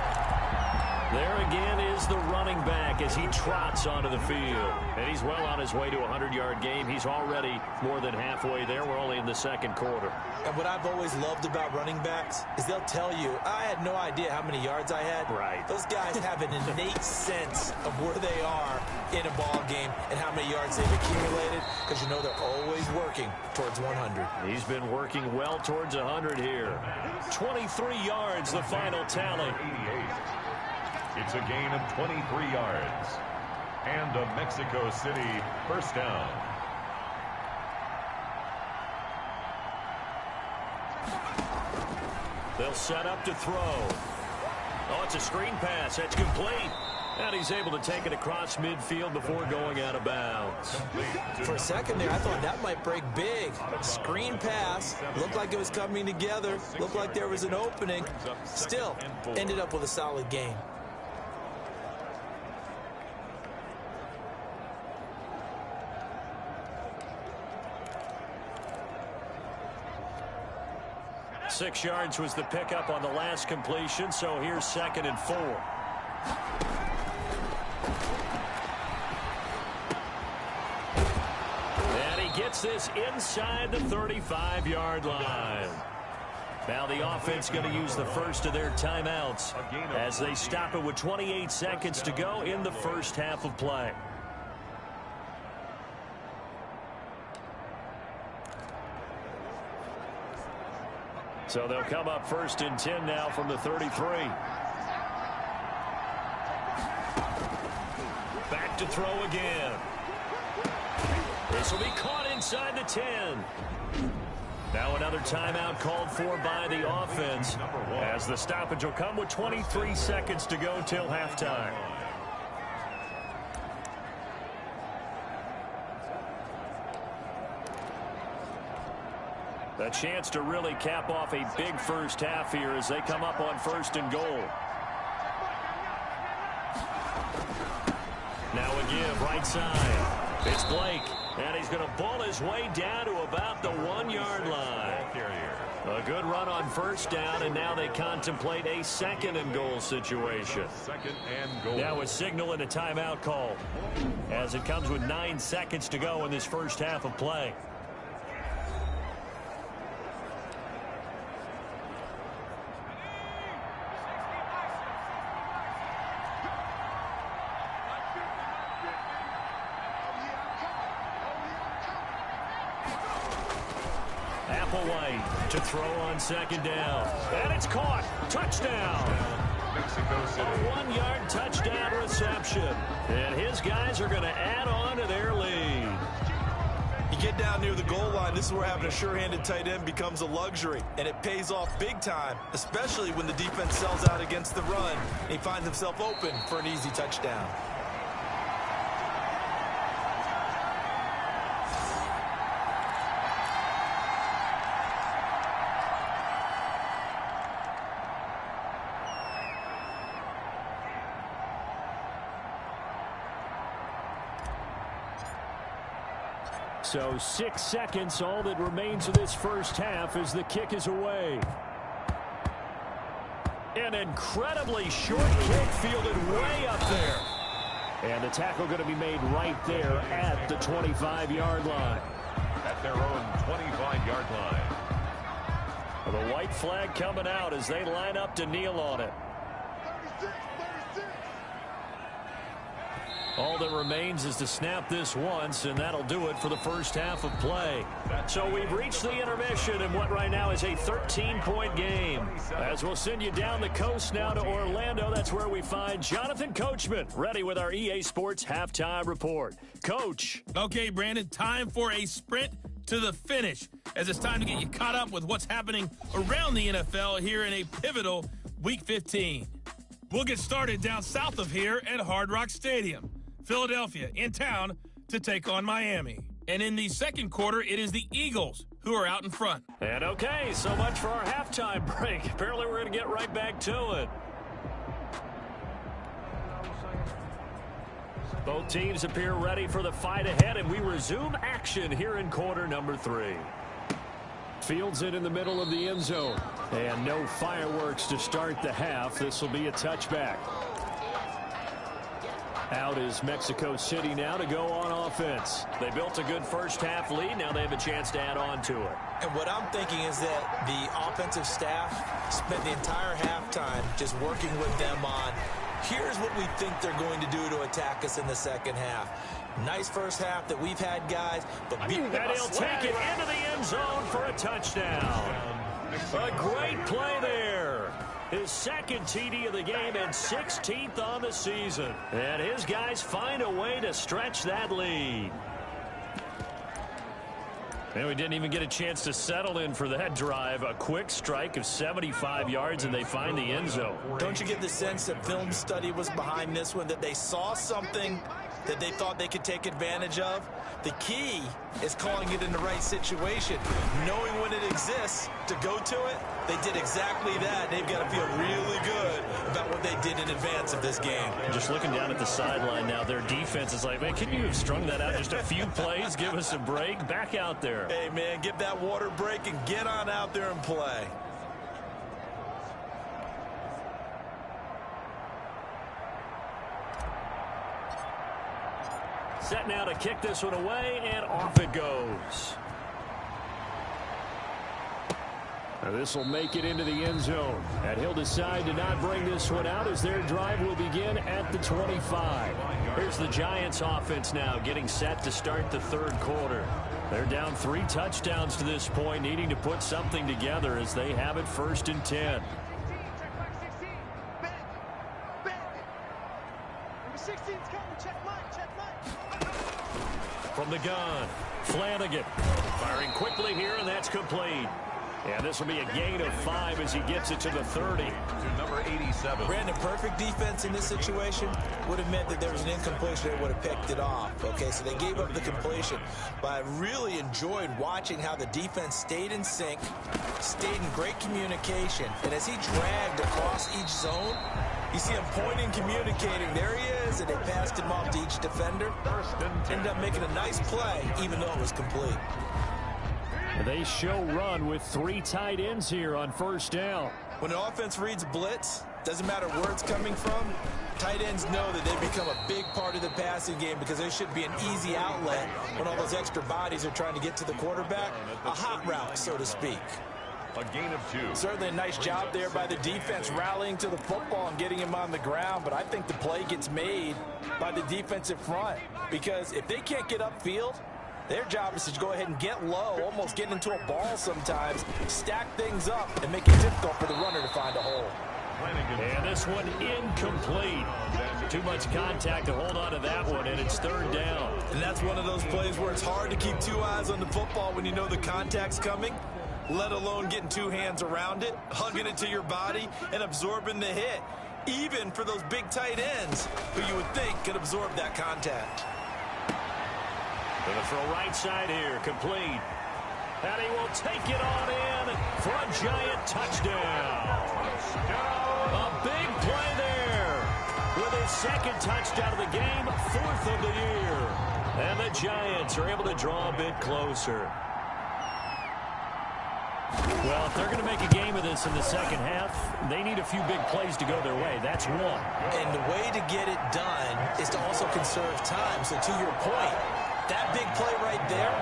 There again is the running back as he trots onto the field. And he's well on his way to a 100-yard game. He's already more than halfway there. We're only in the 2nd quarter. And what I've always loved about running backs is they'll tell you, I had no idea how many yards I had. Right. Those guys have an innate sense of where they are in a ball game and how many yards they've accumulated, because you know they're always working towards 100. He's been working well towards 100 here. 23 yards, the final tally. 88. It's a gain of 23 yards. And a Mexico City first down. They'll set up to throw. Oh, it's a screen pass. That's complete. And he's able to take it across midfield before going out of bounds. For a second there, I thought that might break big. Screen pass. Looked like it was coming together. Looked like there was an opening. Still, ended up with a solid gain. Six yards was the pickup on the last completion, so here's 2nd and 4. And he gets this inside the 35-yard line. Now the offense going to use the first of their timeouts as they stop it with 28 seconds to go in the first half of play. So they'll come up 1st and 10 now from the 33. Back to throw again. This will be caught inside the 10. Now another timeout called for by the offense as the stoppage will come with 23 seconds to go till halftime. A chance to really cap off a big first half here as they come up on 1st and goal. Now a give right side. It's Blake, and he's going to bull his way down to about the 1-yard line. A good run on 1st down, and now they contemplate a 2nd and goal situation. 2nd and goal. Now a signal and a timeout call as it comes with 9 seconds to go in this first half of play. Applewhite to throw on 2nd down. And it's caught. Touchdown. Mexico City. A 1-yard touchdown reception. And his guys are going to add on to their lead. You get down near the goal line, this is where having a sure-handed tight end becomes a luxury. And it pays off big time, especially when the defense sells out against the run. And he finds himself open for an easy touchdown. So 6 seconds, all that remains of this first half as the kick is away. An incredibly short kick fielded way up there. And the tackle going to be made right there at the 25-yard line. At their own 25-yard line. The white flag coming out as they line up to kneel on it. All that remains is to snap this once, and that'll do it for the first half of play. So we've reached the intermission in what right now is a 13-point game. As we'll send you down the coast now to Orlando, that's where we find Jonathan Coachman, ready with our EA Sports Halftime Report. Coach. Okay, Brandon, time for a sprint to the finish, as it's time to get you caught up with what's happening around the NFL here in a pivotal Week 15. We'll get started down south of here at Hard Rock Stadium. Philadelphia in town to take on Miami. And in the second quarter, it is the Eagles who are out in front. And okay, so much for our halftime break. Apparently we're going to get right back to it. Both teams appear ready for the fight ahead, and we resume action here in quarter number 3. Fields it in the middle of the end zone. And no fireworks to start the half. This will be a touchback. Out is Mexico City now to go on offense. They built a good first half lead. Now they have a chance to add on to it. And what I'm thinking is that the offensive staff spent the entire halftime just working with them on, here's what we think they're going to do to attack us in the second half. Nice first half that we've had, guys, but and he'll take it into the end zone for a touchdown. A great play there. His second TD of the game and 16th on the season. And his guys find a way to stretch that lead. And we didn't even get a chance to settle in for that drive. A quick strike of 75 yards, and they find the end zone. Don't you get the sense that film study was behind this one, that they saw something that they thought they could take advantage of? The key is calling it in the right situation, knowing when it exists to go to it. They did exactly that. They've got to feel really good about what they did in advance of this game. Just looking down at the sideline now, their defense is like, man, can you have strung that out just a few plays? Give us a break. Back out there. Hey, man, give that water break and get on out there and play. Set now to kick this one away, and off it goes. Now this will make it into the end zone. And he'll decide to not bring this one out as their drive will begin at the 25. Here's the Giants offense now getting set to start the third quarter. They're down 3 touchdowns to this point, needing to put something together as they have it 1st and 10. From the gun, Flanagan firing quickly here, and that's complete. And this will be a gain of 5 as he gets it to the 30. To number 87. Brandon, perfect defense in this situation would have meant that there was an incompletion. They would have picked it off. Okay, so they gave up the completion. But I really enjoyed watching how the defense stayed in sync, stayed in great communication. And as he dragged across each zone, you see him pointing, communicating. There he is, and they passed him off to each defender. Ended up making a nice play, even though it was complete. They show run with 3 tight ends here on 1st down. When an offense reads blitz, doesn't matter where it's coming from, tight ends know that they become a big part of the passing game because there should be an easy outlet when all those extra bodies are trying to get to the quarterback. A hot route, so to speak. A gain of 2. Certainly a nice job there by the defense rallying to the football and getting him on the ground, but I think the play gets made by the defensive front because if they can't get upfield, their job is to go ahead and get low, almost get into a ball sometimes, stack things up, and make it difficult for the runner to find a hole. And this one incomplete. Too much contact to hold on to that one, and it's 3rd down. And that's one of those plays where it's hard to keep 2 eyes on the football when you know the contact's coming, let alone getting 2 hands around it, hugging it to your body, and absorbing the hit, even for those big tight ends who you would think could absorb that contact. Going to throw right side here, complete. And he will take it on in for a Giant touchdown. A big play there with his 2nd touchdown of the game, 4th of the year. And the Giants are able to draw a bit closer. Well, if they're going to make a game of this in the second half, they need a few big plays to go their way. That's one. And the way to get it done is to also conserve time. So to your point, that big play right there,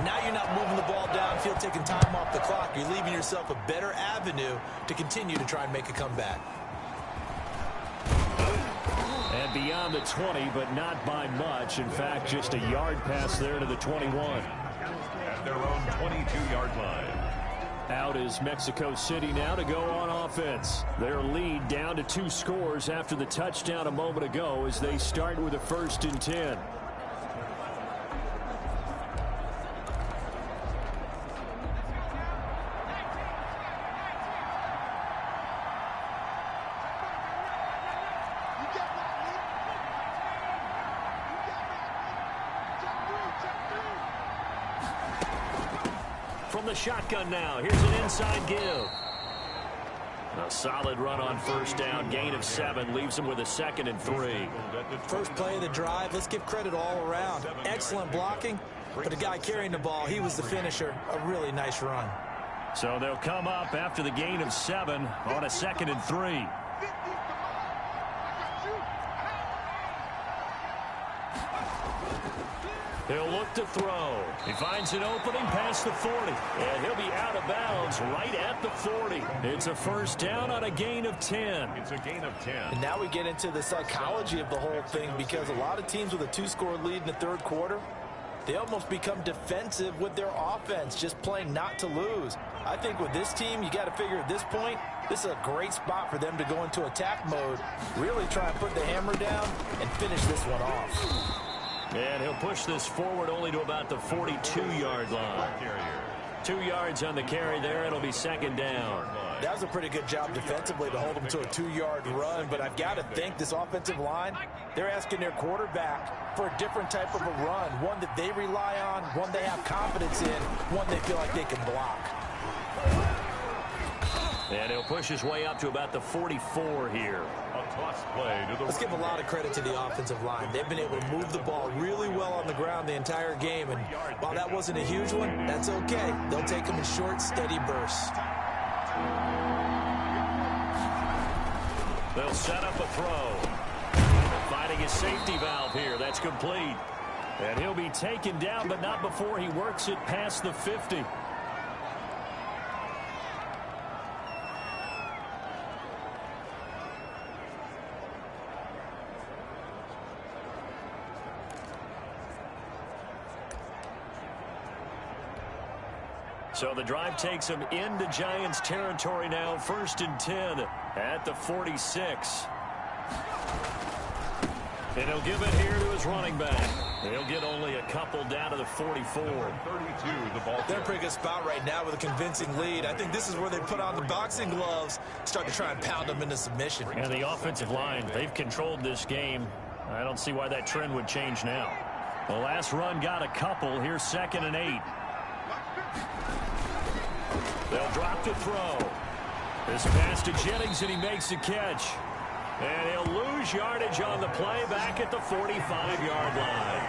now you're not moving the ball downfield, taking time off the clock. You're leaving yourself a better avenue to continue to try and make a comeback. And beyond the 20, but not by much. In fact, just a yard pass there to the 21. At their own 22-yard line. Out is Mexico City now to go on offense. Their lead down to 2 scores after the touchdown a moment ago as they start with a 1st and 10. From the shotgun now, here's an inside give. A solid run on 1st down, gain of 7, leaves him with a 2nd and 3. First play of the drive, let's give credit all around. Excellent blocking, but the guy carrying the ball, he was the finisher. A really nice run. So they'll come up after the gain of 7 on a 2nd and 3. He'll look to throw. He finds an opening past the 40. And he'll be out of bounds right at the 40. It's a 1st down on a gain of 10. It's a gain of 10. And now we get into the psychology of the whole thing because a lot of teams with a 2-score lead in the 3rd quarter, they almost become defensive with their offense, just playing not to lose. I think with this team, you got to figure at this point, this is a great spot for them to go into attack mode, really try and put the hammer down and finish this one off. And he'll push this forward only to about the 42-yard line. 2 yards on the carry there. It'll be second down. That was a pretty good job defensively to hold them to a 2-yard run, but I've got to think this offensive line, they're asking their quarterback for a different type of a run, one that they rely on, one they have confidence in, one they feel like they can block. And he'll push his way up to about the 44 here. A toss play to the Let's give a lot of credit to the offensive line. They've been able to move the ball really well on the ground the entire game, and while that wasn't a huge one, that's okay. They'll take them in short, steady bursts. They'll set up a throw. Finding his safety valve here. That's complete. And he'll be taken down, but not before he works it past the 50. So the drive takes him into Giants territory now. 1st and 10 at the 46. And he'll give it here to his running back. He'll get only a couple down to the 44. 32, the ball. They're in a pretty good spot right now with a convincing lead. I think this is where they put on the boxing gloves, start to try and pound them into submission. And the offensive line, they've controlled this game. I don't see why that trend would change now. The last run got a couple. Here's 2nd and 8. They'll drop to throw. This pass to Jennings, and he makes the catch. And he'll lose yardage on the play back at the 45-yard line.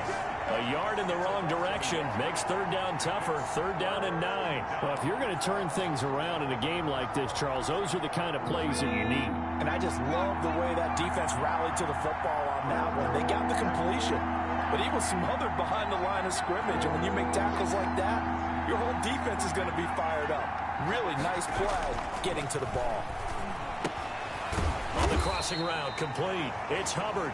A yard in the wrong direction makes 3rd down tougher. 3rd down and 9. Well, if you're going to turn things around in a game like this, Charles, those are the kind of plays that you need. And I just love the way that defense rallied to the football on that one. They got the completion, but he was smothered behind the line of scrimmage. And when you make tackles like that, your whole defense is going to be fired up. Really nice play getting to the ball. On the crossing route, complete. It's Hubbard.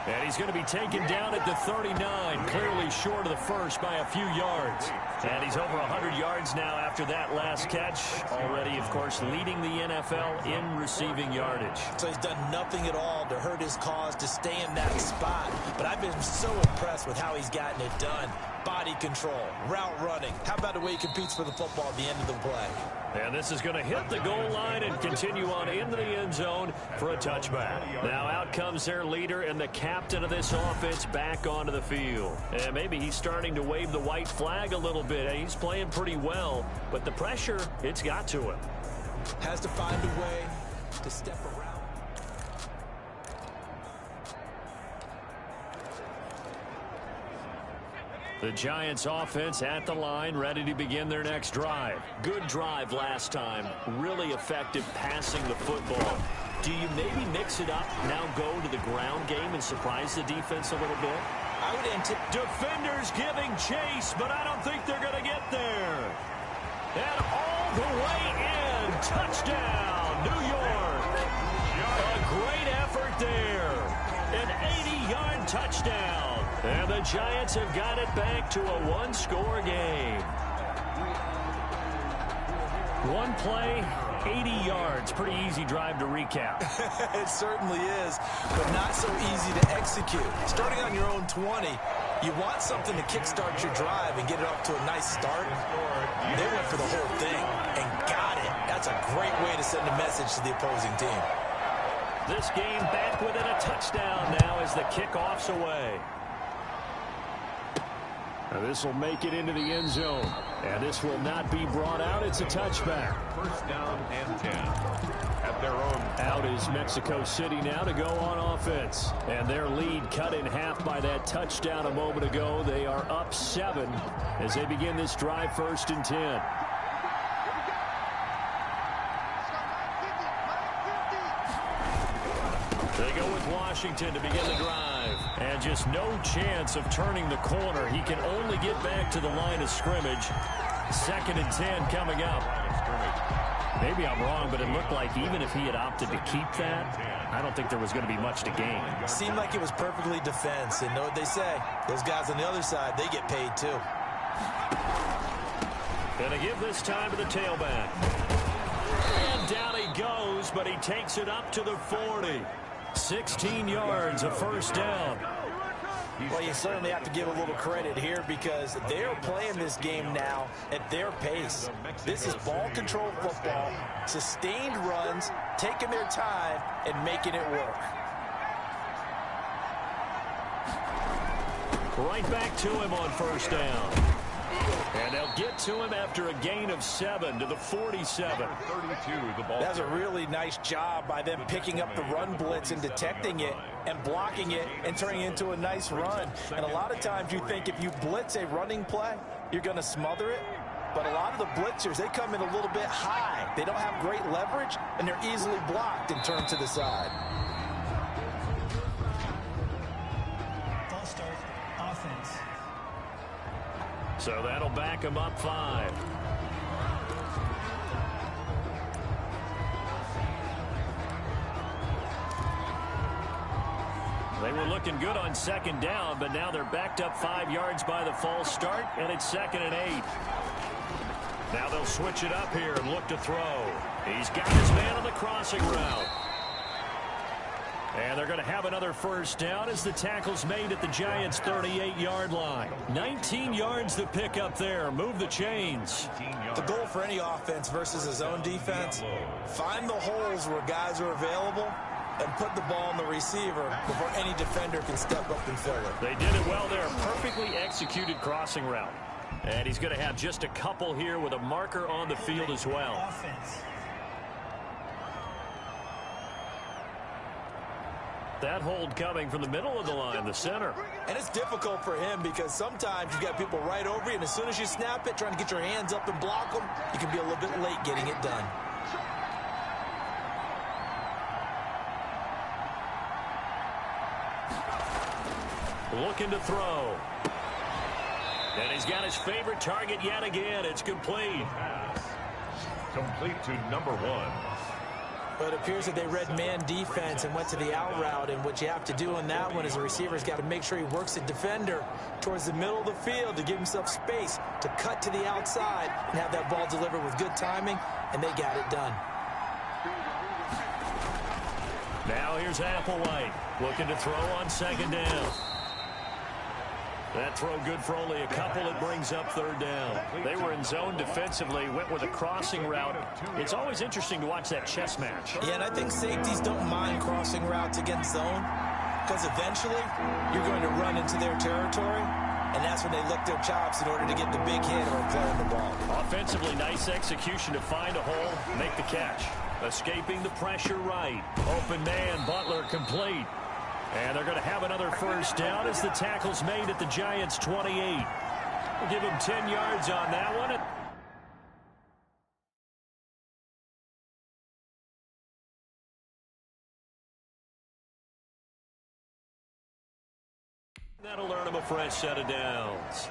And he's going to be taken down at the 39, clearly short of the first by a few yards. And he's over 100 yards now after that last catch. Already, of course, leading the NFL in receiving yardage. So he's done nothing at all to hurt his cause, to stay in that spot. But I've been so impressed with how he's gotten it done. Body control, route running. How about the way he competes for the football at the end of the play? And this is going to hit the goal line and continue on into the end zone for a touchback. Now out comes their leader and the captain of this offense back onto the field. And maybe he's starting to wave the white flag a little bit. He's playing pretty well, but the pressure, it's got to him. Has to find a way to step around. The Giants offense at the line, ready to begin their next drive. Good drive last time. Really effective passing the football. Do you maybe mix it up, now go to the ground game and surprise the defense a little bit? I would anticipate. Defenders giving chase, but I don't think they're going to get there. And all the way in. Touchdown, New York. A great effort there. An 80-yard touchdown. And the Giants have got it back to a one-score game. One play, 80 yards. Pretty easy drive to recap. It certainly is, but not so easy to execute. Starting on your own 20, you want something to kickstart your drive and get it off to a nice start. They went for the whole thing and got it. That's a great way to send a message to the opposing team. This game back within a touchdown now as the kickoff's away. Now this will make it into the end zone. And this will not be brought out. It's a touchback. 1st down and 10 at their own. Out is Mexico City now to go on offense. And their lead cut in half by that touchdown a moment ago. They are up 7 as they begin this drive 1st and 10. They go with Washington to begin the drive. And just no chance of turning the corner. He can only get back to the line of scrimmage. 2nd and 10 coming up. Maybe I'm wrong, but it looked like even if he had opted to keep that, I don't think there was going to be much to gain. Seemed like it was perfectly defense. And know what they say? Those guys on the other side, they get paid too. Going to give this time to the tailback. And down he goes, but he takes it up to the 40. 16 yards, a first down. Well, you certainly have to give a little credit here because they're playing this game now at their pace. This is ball control football, sustained runs, taking their time, and making it work. Right back to him on first down. And they'll get to him after a gain of 7 to the 47. That's a really nice job by them picking up the run blitz and detecting it and blocking it and turning it into a nice run. And a lot of times you think if you blitz a running play, you're going to smother it. But a lot of the blitzers, they come in a little bit high. They don't have great leverage, and they're easily blocked and turned to the side. False start, offense. So that'll back him up 5. They were looking good on 2nd down, but now they're backed up 5 yards by the false start, and it's 2nd and 8. Now they'll switch it up here and look to throw. He's got his man on the crossing route. And they're going to have another first down as the tackle's made at the Giants' 38-yard line. 19 yards to pick up there. Move the chains. The goal for any offense versus a zone defense, find the holes where guys are available and put the ball on the receiver before any defender can step up and fill it. They did it well there. Perfectly executed crossing route. And he's going to have just a couple here with a marker on the field as well. Offense. That hold coming from the middle of the line, the center. And it's difficult for him because sometimes you got people right over you, and as soon as you snap it, trying to get your hands up and block them, you can be a little bit late getting it done. Looking to throw. And he's got his favorite target yet again. It's complete. Complete to number 1. But it appears that they read man defense and went to the out route, and what you have to do in that one is the receiver's got to make sure he works the defender towards the middle of the field to give himself space to cut to the outside and have that ball delivered with good timing, and they got it done. Now here's Applewhite looking to throw on 2nd down. That throw good for only a couple. It brings up 3rd down. They were in zone defensively, went with a crossing route. It's always interesting to watch that chess match. Yeah, and I think safeties don't mind crossing routes against zone because eventually you're going to run into their territory, and that's when they lick their chops in order to get the big hit or play on the ball. Offensively, nice execution to find a hole, make the catch. Escaping the pressure right. Open man, Butler complete. And they're going to have another first down as the tackle's made at the Giants' 28. We'll give him 10 yards on that one. That'll earn him a fresh set of downs.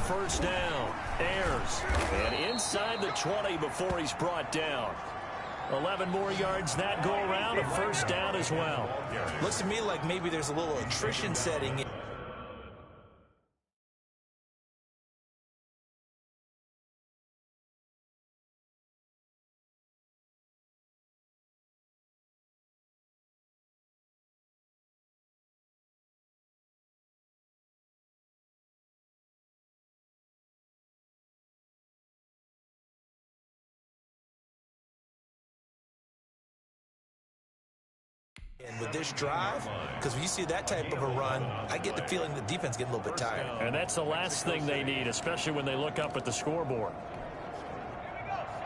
First down, Ayers, and inside the 20 before he's brought down. 11 more yards that go around, a first down as well. Looks to me like maybe there's a little attrition setting in. And with this drive, because when you see that type of a run, I get the feeling the defense getting a little bit tired. And that's the last thing they need, especially when they look up at the scoreboard.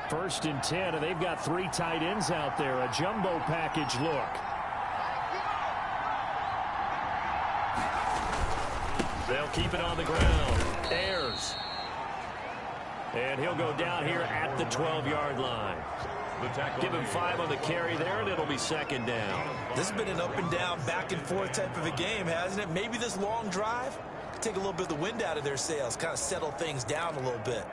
1st and 10, and they've got 3 tight ends out there. A jumbo package look. They'll keep it on the ground. Ayers. And he'll go down here at the 12-yard line. Give him 5 on the carry there, and it'll be second down. This has been an up and down, back and forth type of a game, hasn't it? Maybe this long drive could take a little bit of the wind out of their sails, kind of settle things down a little bit.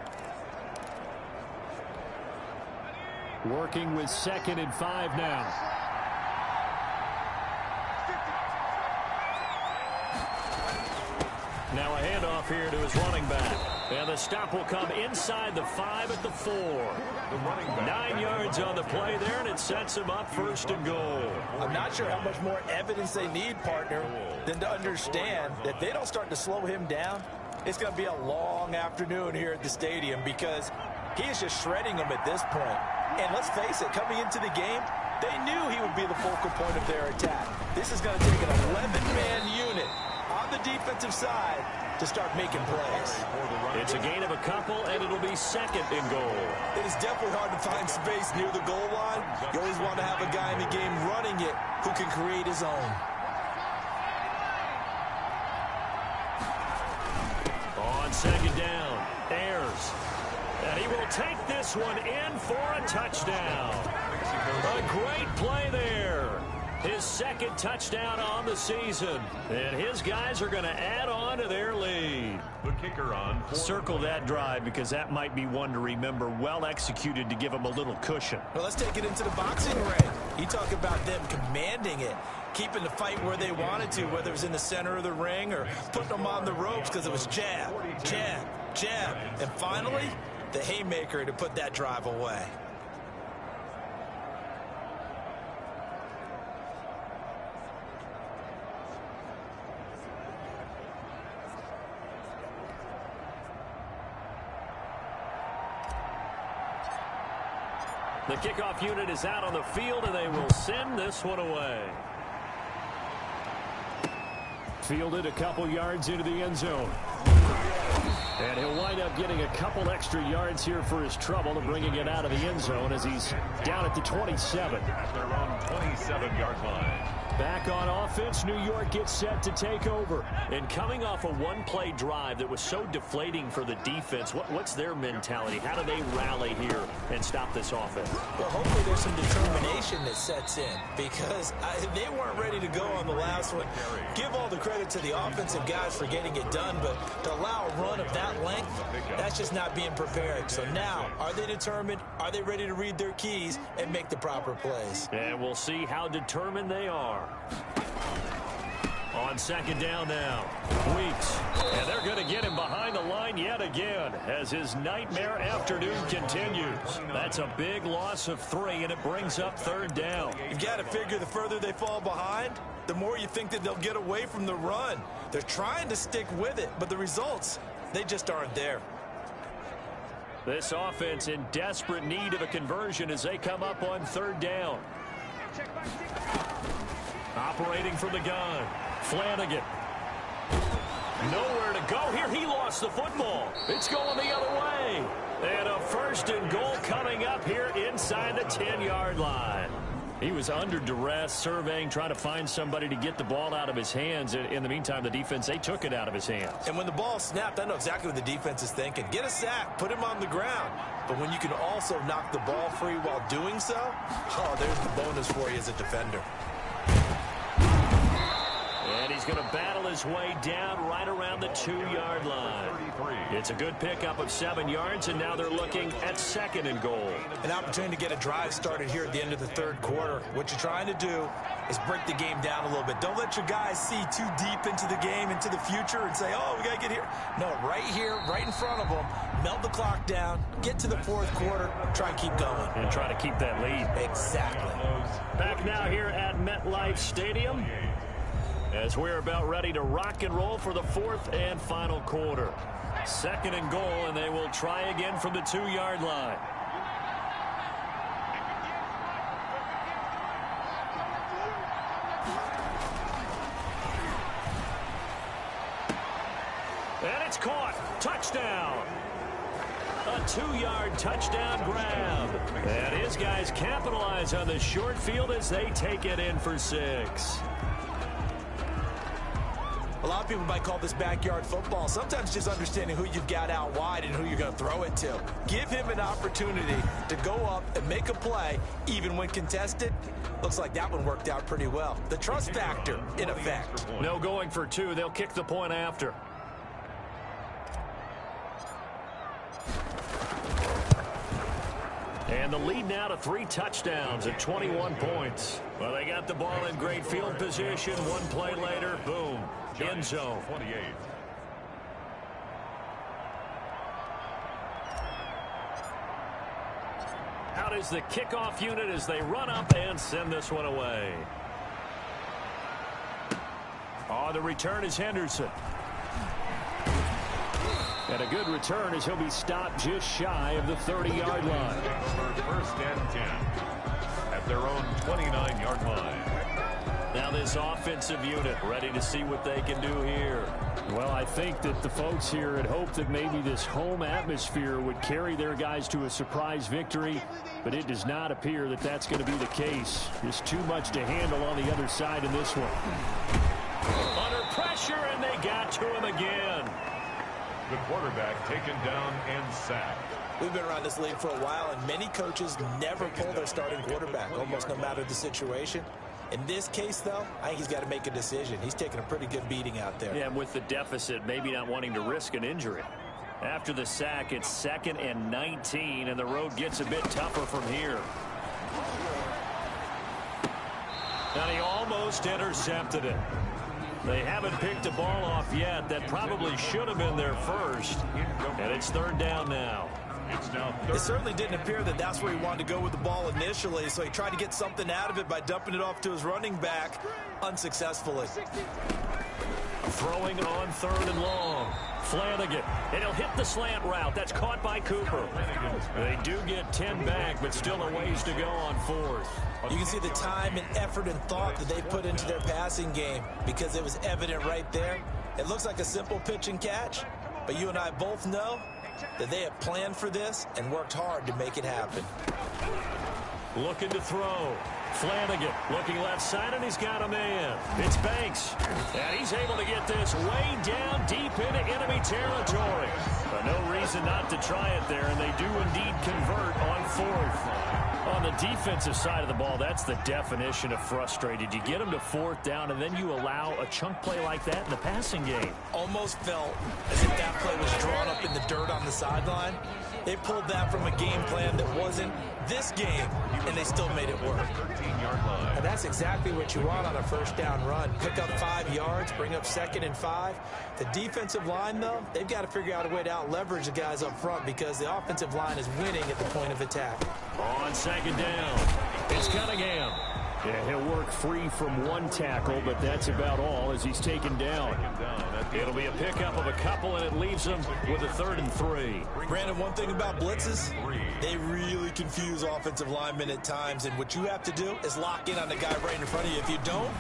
Working with 2nd and 5 now. Now a handoff here to his running back. And the stop will come inside the 5 at the 4. 9 yards on the play there, and it sets him up 1st and goal. I'm not sure how much more evidence they need, partner, than to understand that they don't start to slow him down. It's going to be a long afternoon here at the stadium because he is just shredding them at this point. And let's face it, coming into the game, they knew he would be the focal point of their attack. This is going to take an 11-man unit on the defensive side to start making plays. It's a gain of a couple, and it'll be 2nd and goal. It is definitely hard to find space near the goal line. You always want to have a guy in the game running it who can create his own. On 2nd down, Ayers. And he will take this one in for a touchdown. A great play there. His 2nd touchdown on the season. And his guys are going to add on to their lead. The kicker on. Circle that drive because that might be one to remember. Well executed to give him a little cushion. Well, let's take it into the boxing ring. You talk about them commanding it, keeping the fight where they wanted to, whether it was in the center of the ring or putting them on the ropes because it was jab, jab, jab. And finally, the haymaker to put that drive away. The kickoff unit is out on the field, and they will send this one away. Fielded a couple yards into the end zone. And he'll wind up getting a couple extra yards here for his trouble to bringing it out of the end zone as he's down at the 27. At their own 27-yard line. Back on offense, New York gets set to take over. And coming off a one-play drive that was so deflating for the defense, what's their mentality? How do they rally here and stop this offense? Well, hopefully there's some determination that sets in because they weren't ready to go on the last one. Give all the credit to the offensive guys for getting it done, but to allow a run of that length, that's just not being prepared. So now, are they determined? Are they ready to read their keys and make the proper plays? And we'll see how determined they are. On 2nd down now, Weeks. And they're going to get him behind the line yet again as his nightmare afternoon continues. That's a big loss of 3, and it brings up 3rd down. You've got to figure the further they fall behind, the more you think that they'll get away from the run. They're trying to stick with it, but the results, they just aren't there. This offense in desperate need of a conversion as they come up on 3rd down. Operating from the gun, Flanagan. Nowhere to go here. He lost the football. It's going the other way. And a 1st and goal coming up here inside the 10-yard line. He was under duress, surveying, trying to find somebody to get the ball out of his hands. In the meantime, the defense, they took it out of his hands. And when the ball snapped, I know exactly what the defense is thinking. Get a sack, put him on the ground. But when you can also knock the ball free while doing so, oh, there's the bonus for you as a defender. And he's going to battle his way down right around the 2-yard line. It's a good pickup of 7 yards, and now they're looking at 2nd and goal. An opportunity to get a drive started here at the end of the 3rd quarter. What you're trying to do is break the game down a little bit. Don't let your guys see too deep into the game, into the future, and say, oh, we got to get here. No, right here, right in front of them, melt the clock down, get to the 4th quarter, try and keep going. And try to keep that lead. Exactly. Back now here at MetLife Stadium, as we're about ready to rock and roll for the 4th and final quarter. 2nd and goal, and they will try again from the 2-yard line. And it's caught. Touchdown. A 2-yard touchdown grab. And his guys capitalize on the short field as they take it in for 6. A lot of people might call this backyard football. Sometimes just understanding who you've got out wide and who you're going to throw it to. Give him an opportunity to go up and make a play, even when contested. Looks like that one worked out pretty well. The trust factor in effect. No going for two. They'll kick the point after. And the lead now to 3 touchdowns at 21 points. Well, they got the ball in great field position. One play later, boom, end zone. 28. Out is the kickoff unit as they run up and send this one away. Oh, the return is Henderson. And a good return as he'll be stopped just shy of the 30-yard line. First and 10 at their own 29-yard line. Now this offensive unit ready to see what they can do here. Well, I think that the folks here had hoped that maybe this home atmosphere would carry their guys to a surprise victory, but it does not appear that that's going to be the case. Just too much to handle on the other side in this one. Under pressure, and they got to him again. The quarterback taken down and sacked. We've been around this league for a while, and many coaches never pull their starting quarterback, almost no matter the situation. In this case, though, I think he's got to make a decision. He's taking a pretty good beating out there. Yeah, with the deficit, maybe not wanting to risk an injury. After the sack, it's 2nd and 19, and the road gets a bit tougher from here. And he almost intercepted it. They haven't picked the ball off yet. That probably should have been their first. And it's 3rd down now. It's now It certainly didn't appear that that's where he wanted to go with the ball initially, so he tried to get something out of it by dumping it off to his running back unsuccessfully. Throwing on 3rd and long. Flanagan, and he'll hit the slant route. That's caught by Cooper. They do get 10 back, but still a ways to go on 4th. You can see the time and effort and thought that they put into their passing game because it was evident right there. It looks like a simple pitch and catch, but you and I both know that they have planned for this and worked hard to make it happen. Looking to throw. Flanagan looking left side, and he's got a man. It's Banks. And he's able to get this way down deep into enemy territory. But no reason not to try it there, and they do indeed convert on 4th. On the defensive side of the ball, that's the definition of frustrated. You get them to 4th down, and then you allow a chunk play like that in the passing game. Almost felt as if that play was drawn up in the dirt on the sideline. They pulled that from a game plan that wasn't this game, and they still made it work. 13-yard line. And that's exactly what you want on a 1st down run. Pick up 5 yards, bring up 2nd and 5. The defensive line, though, they've got to figure out a way to out-leverage the guys up front because the offensive line is winning at the point of attack. On 2nd down, it's Cunningham. Yeah, he'll work free from 1 tackle, but that's about all as he's taken down. It'll be a pickup of a couple, and it leaves them with a 3rd and 3. Brandon, one thing about blitzes, they really confuse offensive linemen at times, and what you have to do is lock in on the guy right in front of you. If you don't,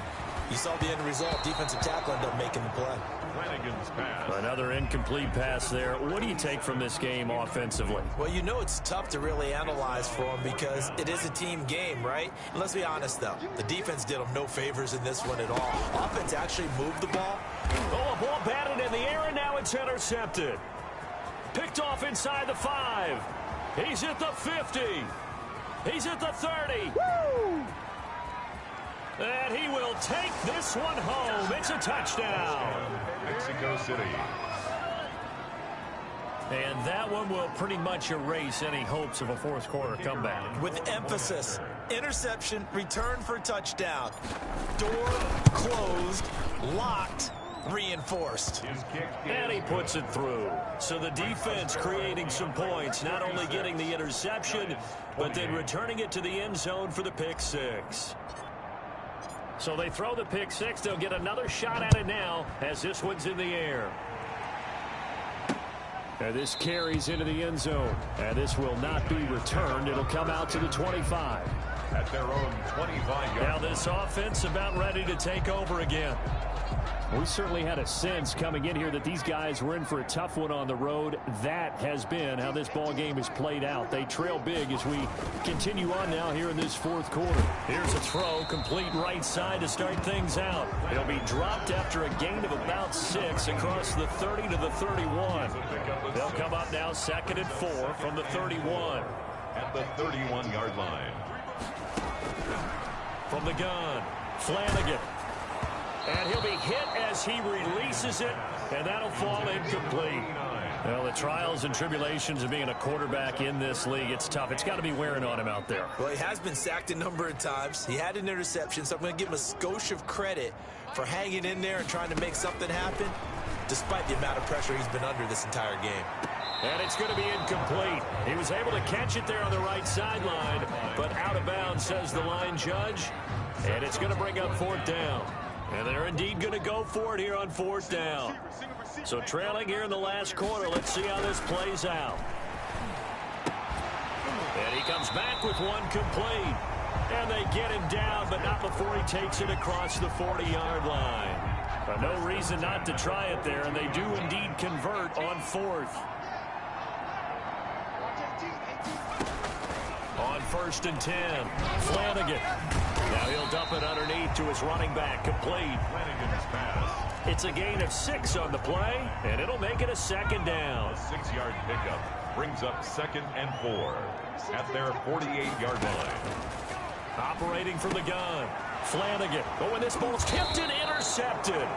you saw the end result. Defensive tackle ended up making the play. Flanagan's pass. Another incomplete pass there. What do you take from this game offensively? Well, you know it's tough to really analyze for them because it is a team game, right? And let's be honest, though. The defense did them no favors in this one at all. Offense actually moved the ball. Oh, a ball batted in the air, and now it's intercepted. Picked off inside the 5. He's at the 50. He's at the 30. Woo! And he will take this one home. It's a touchdown. Mexico City. And that one will pretty much erase any hopes of a 4th quarter comeback. With emphasis, interception, return for touchdown. Door closed, locked, reinforced. And he puts it through. So the defense creating some points, not only getting the interception, but then returning it to the end zone for the pick 6. So they throw the pick 6. They'll get another shot at it now as this one's in the air. And this carries into the end zone. And this will not be returned. It'll come out to the 25. at their own 25-yard. Now this offense about ready to take over again. We certainly had a sense coming in here that these guys were in for a tough one on the road. That has been how this ball game has played out. They trail big as we continue on now here in this fourth quarter. Here's a throw, complete right side to start things out. It'll be dropped after a gain of about 6 across the 30 to the 31. They'll come up now 2nd and 4 from the 31. At the 31-yard line. From the gun, Flanagan. And he'll be hit as he releases it, and that'll fall incomplete. Well, the trials and tribulations of being a quarterback in this league, it's tough. It's got to be wearing on him out there. Well, he has been sacked a number of times. He had an interception, so I'm going to give him a skosh of credit for hanging in there and trying to make something happen, despite the amount of pressure he's been under this entire game. And it's going to be incomplete. He was able to catch it there on the right sideline, but out of bounds, says the line judge. And it's going to bring up 4th down. And they're indeed going to go for it here on 4th down. So trailing here in the last quarter. Let's see how this plays out. And he comes back with one complete. And they get him down, but not before he takes it across the 40-yard line. But no reason not to try it there, and they do indeed convert on 4th. On 1st and 10, Flanagan. Now he'll dump it underneath to his running back, complete. Flanagan's pass. It's a gain of 6 on the play, and it'll make it a 2nd down. A 6-yard pickup brings up 2nd and 4 at their 48-yard line. Operating from the gun, Flanagan. Oh, and this ball's tipped and intercepted.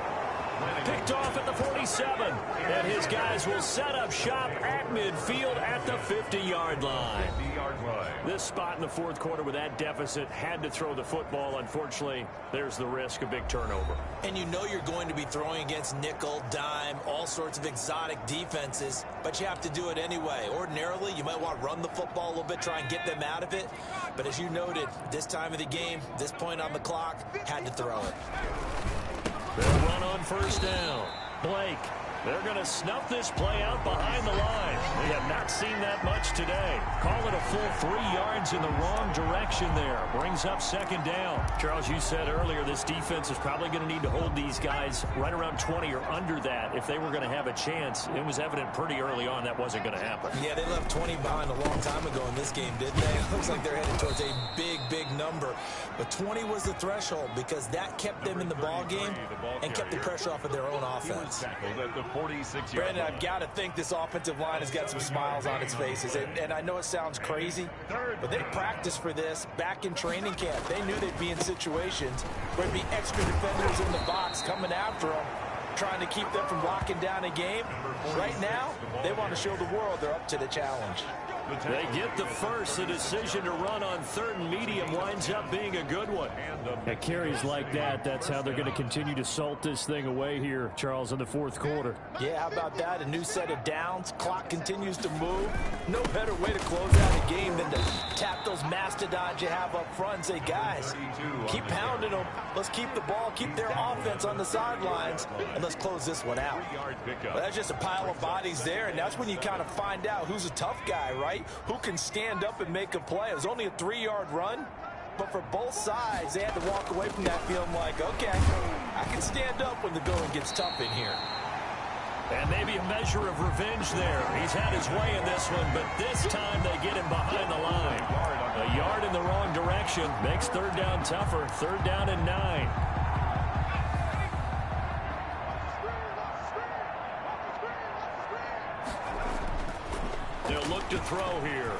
Picked off at the 47, and his guys will set up shop at midfield at the 50-yard line. 50-yard line. This spot in the 4th quarter with that deficit had to throw the football. Unfortunately, there's the risk of big turnover. And you know you're going to be throwing against nickel, dime, all sorts of exotic defenses, but you have to do it anyway. Ordinarily, you might want to run the football a little bit, try and get them out of it. But as you noted, this time of the game, this point on the clock, had to throw it. They'll run on 1st down. Blake. They're going to snuff this play out behind the line. We have not seen that much today. Call it a full 3 yards in the wrong direction there. Brings up 2nd down. Charles, you said earlier this defense is probably going to need to hold these guys right around 20 or under that if they were going to have a chance. It was evident pretty early on that wasn't going to happen. Yeah, they left 20 behind a long time ago in this game, didn't they? It looks like they're headed towards a big number. But 20 was the threshold because that kept them in the ball game and kept the pressure off of their own offense. Brandon, I've got to think this offensive line has got some smiles on its faces. And I know it sounds crazy, but they practiced for this back in training camp. They knew they'd be in situations where there'd be extra defenders in the box coming after them, trying to keep them from locking down a game. Right now, they want to show the world they're up to the challenge. They get the first. The decision to run on 3rd and medium winds up being a good one. At carries like that, that's how they're going to continue to salt this thing away here, Charles, in the 4th quarter. Yeah, how about that? A new set of downs. Clock continues to move. No better way to close out a game than to tap those mastodons you have up front and say, guys, keep pounding them. Let's keep the ball, keep their offense on the sidelines, and let's close this one out. Well, that's just a pile of bodies there, and that's when you kind of find out who's a tough guy, right? Who can stand up and make a play. It was only a 3-yard run, but for both sides, they had to walk away from that feeling like, okay, I can stand up when the going gets tough in here. And maybe a measure of revenge there. He's had his way in this one, but this time they get him behind the line. A yard in the wrong direction makes 3rd down tougher. 3rd down and 9. They'll look to throw here.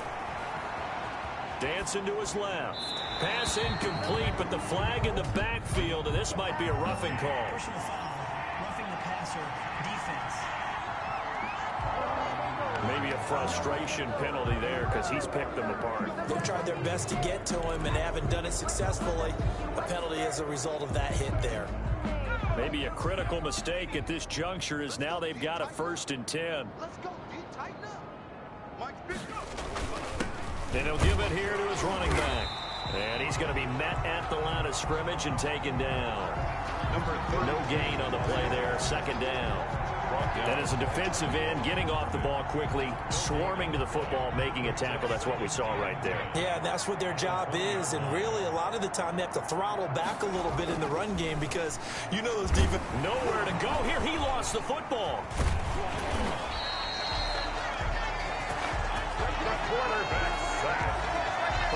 Dancing to his left. Pass incomplete, but the flag in the backfield, and this might be a roughing call. Personal foul. Roughing the passer. Defense. Maybe a frustration penalty there because he's picked them apart. They've tried their best to get to him and haven't done it successfully. A penalty as a result of that hit there. Maybe a critical mistake at this juncture is now they've got a 1st and 10. Let's go. Tighten up. And he'll give it here to his running back. And he's going to be met at the line of scrimmage and taken down. No gain on the play there. 2nd down. And as a defensive end, getting off the ball quickly, swarming to the football, making a tackle, that's what we saw right there. Yeah, and that's what their job is. And really, a lot of the time, they have to throttle back a little bit in the run game because you know those defense. Nowhere to go here. He lost the football.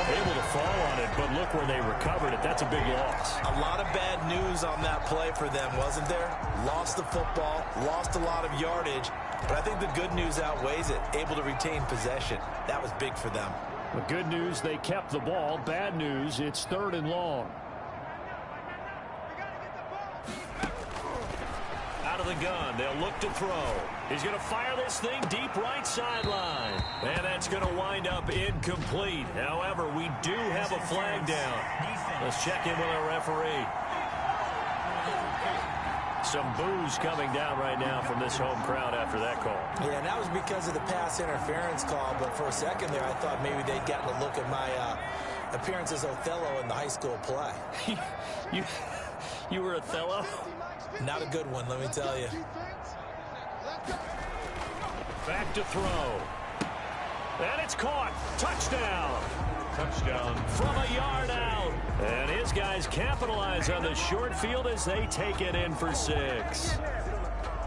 Able to fall on it, but look where they recovered it. That's a big loss. A lot of bad news on that play for them, wasn't there? Lost the football, lost a lot of yardage, but I think the good news outweighs it. Able to retain possession. That was big for them. The good news, they kept the ball. Bad news, it's 3rd and long. Out of the gun, they'll look to throw. He's going to fire this thing deep right sideline. And that's going to wind up incomplete. However, we do have a flag down. Let's check in with our referee. Some boos coming down right now from this home crowd after that call. Yeah, and that was because of the pass interference call. But for a second there, I thought maybe they'd gotten a look at my appearance as Othello in the high school play. You were Othello? Not a good one, let me tell you. Back to throw. And it's caught. Touchdown. Touchdown. From a yard out. And his guys capitalize on the short field as they take it in for 6.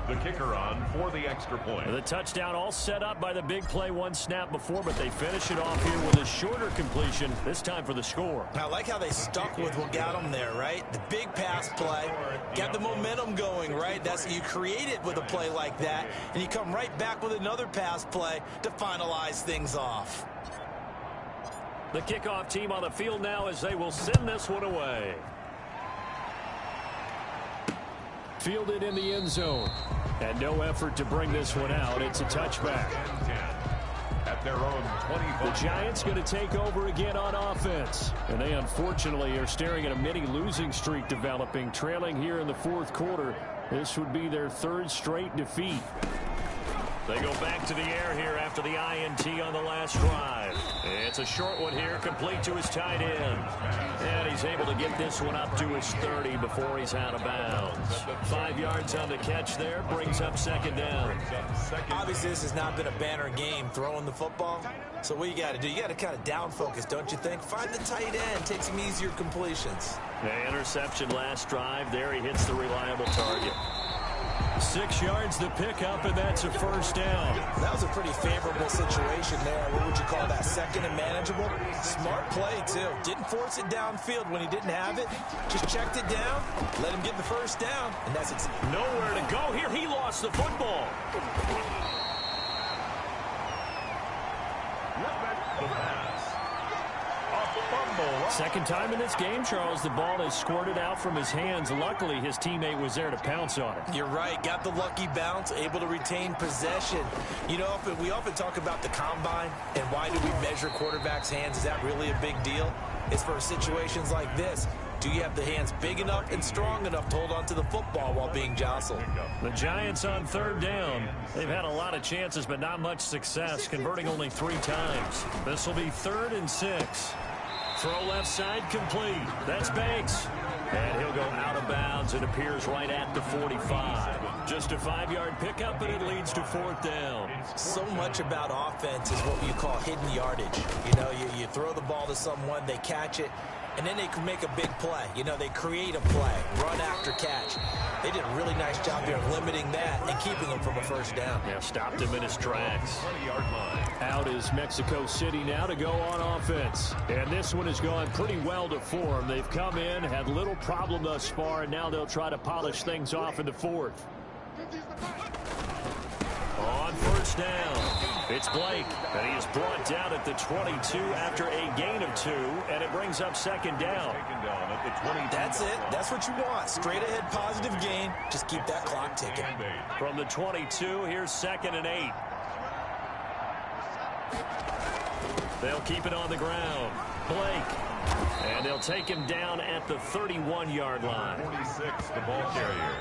The kicker on for the extra point. The touchdown all set up by the big play one snap before, but they finish it off here with a shorter completion, this time for the score. I like how they stuck with what got them there, right? The big pass play, got the momentum going, right? That's you create it with a play like that, and you come right back with another pass play to finalize things off. The kickoff team on the field now as they will send this one away. Fielded in the end zone. And no effort to bring this one out. It's a touchback. At their own 25. The Giants going to take over again on offense. And they unfortunately are staring at a mini losing streak developing, trailing here in the 4th quarter. This would be their 3rd straight defeat. They go back to the air here after the INT on the last drive. It's a short one here, complete to his tight end. And he's able to get this one up to his 30 before he's out of bounds. 5 yards on the catch there, brings up 2nd down. Obviously, this has not been a banner game throwing the football. So what you got to do, you got to kind of down focus, don't you think? Find the tight end, take some easier completions. The interception last drive. There he hits the reliable target. 6 yards to pick up, and that's a 1st down. That was a pretty favorable situation there. What would you call that? 2nd and manageable? Smart play, too. Didn't force it downfield when he didn't have it. Just checked it down, let him get the 1st down, and that's it. Nowhere to go here. He lost the football. The pass. A fumble. 2nd time in this game, Charles, the ball is squirted out from his hands. Luckily, his teammate was there to pounce on it. You're right. Got the lucky bounce, able to retain possession. You know, we often talk about the combine and why do we measure quarterbacks' hands. Is that really a big deal? It's for situations like this. Do you have the hands big enough and strong enough to hold on to the football while being jostled? The Giants on 3rd down. They've had a lot of chances, but not much success, converting only 3 times. This will be 3rd and 6. Throw left side complete. That's Banks. And he'll go out of bounds. It appears right at the 45. Just a 5-yard pickup, and it leads to 4th down. So much about offense is what you call hidden yardage. You know, you throw the ball to someone, they catch it, and then they can make a big play. You know, they create a play, run after catch. They did a really nice job there of limiting that and keeping them from a 1st down. Yeah, stopped him in his tracks. Out is Mexico City now to go on offense. And this one has gone pretty well to form. They've come in, had little problem thus far, and now they'll try to polish things off in the 4th. On 1st down, it's Blake, and he is brought down at the 22 after a gain of 2, and it brings up 2nd down. That's it. That's what you want. Straight ahead positive gain. Just keep that clock ticking. From the 22, here's 2nd and 8. They'll keep it on the ground. Blake, and they'll take him down at the 31-yard line. 46, the ball carrier.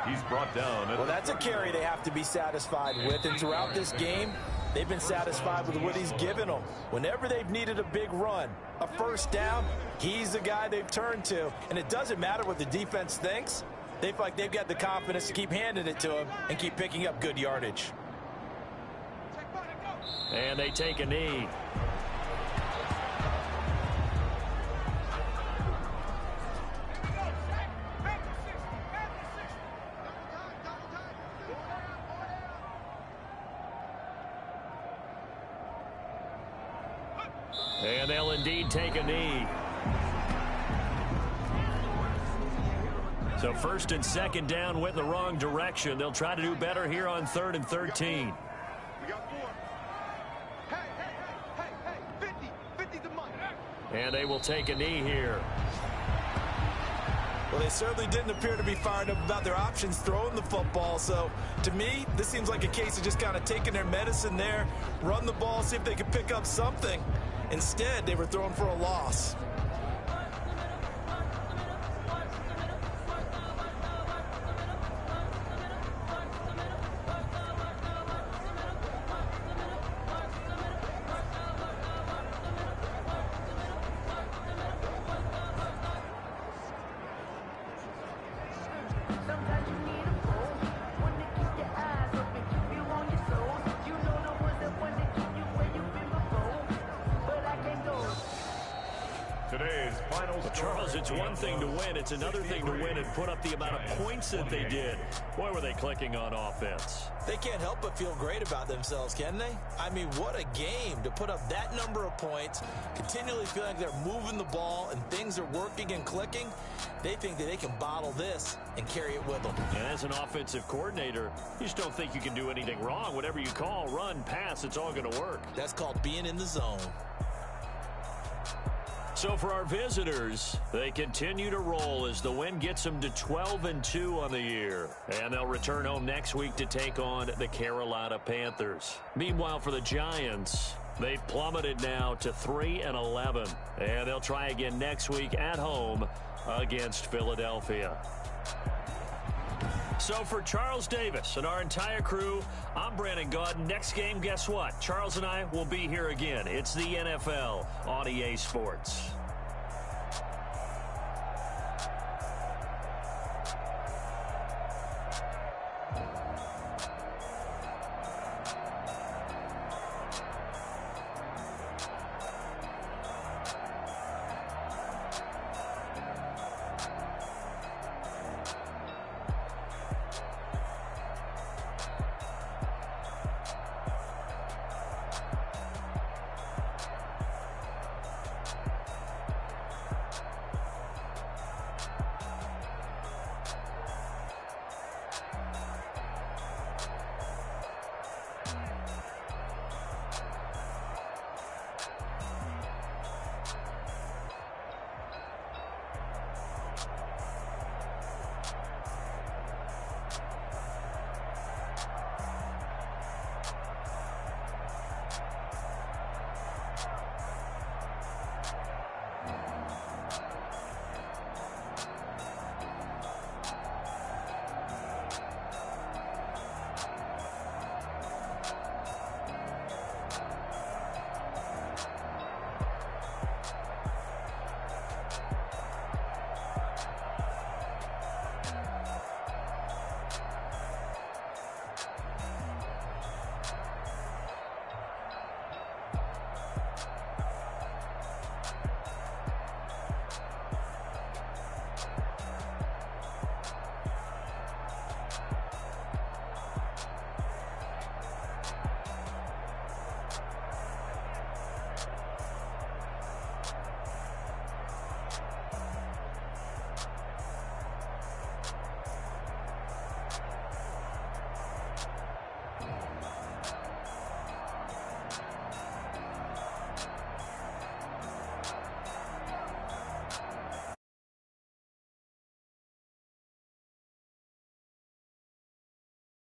He's brought down. Well, that's a carry they have to be satisfied with. And throughout this game, they've been satisfied with what he's given them. Whenever they've needed a big run, a 1st down, he's the guy they've turned to. And it doesn't matter what the defense thinks. They feel like they've got the confidence to keep handing it to him and keep picking up good yardage. And they take a knee. And they'll indeed take a knee. So first and second down went in the wrong direction. They'll try to do better here on 3rd and 13. We got 4. Hey, 50 the money. And they will take a knee here. Well, they certainly didn't appear to be fired up about their options throwing the football. So, to me, this seems like a case of just kind of taking their medicine there, run the ball, see if they could pick up something. Instead, they were throwing for a loss. Sometimes you need a phone, one to keep your eyes open, keep you on your toes. You know the ones that want to keep you where you've been before, but I can't go. Today's final Well, Charles, it's one thing to win. It's another thing to win and put up the amount of points that they did. Boy, were they clicking on offense. They can't help but feel great about themselves, can they? I mean, what a game to put up that number of points, continually feeling like they're moving the ball and things are working and clicking. They think that they can bottle this and carry it with them. And as an offensive coordinator, you just don't think you can do anything wrong. Whatever you call, run, pass, it's all going to work. That's called being in the zone. So for our visitors, they continue to roll as the win gets them to 12-2 on the year. And they'll return home next week to take on the Carolina Panthers. Meanwhile, for the Giants, they've plummeted now to 3-11. And they'll try again next week at home against Philadelphia. So for Charles Davis and our entire crew, I'm Brandon Gaudin. Next game, guess what? Charles and I will be here again. It's the NFL on EA Sports.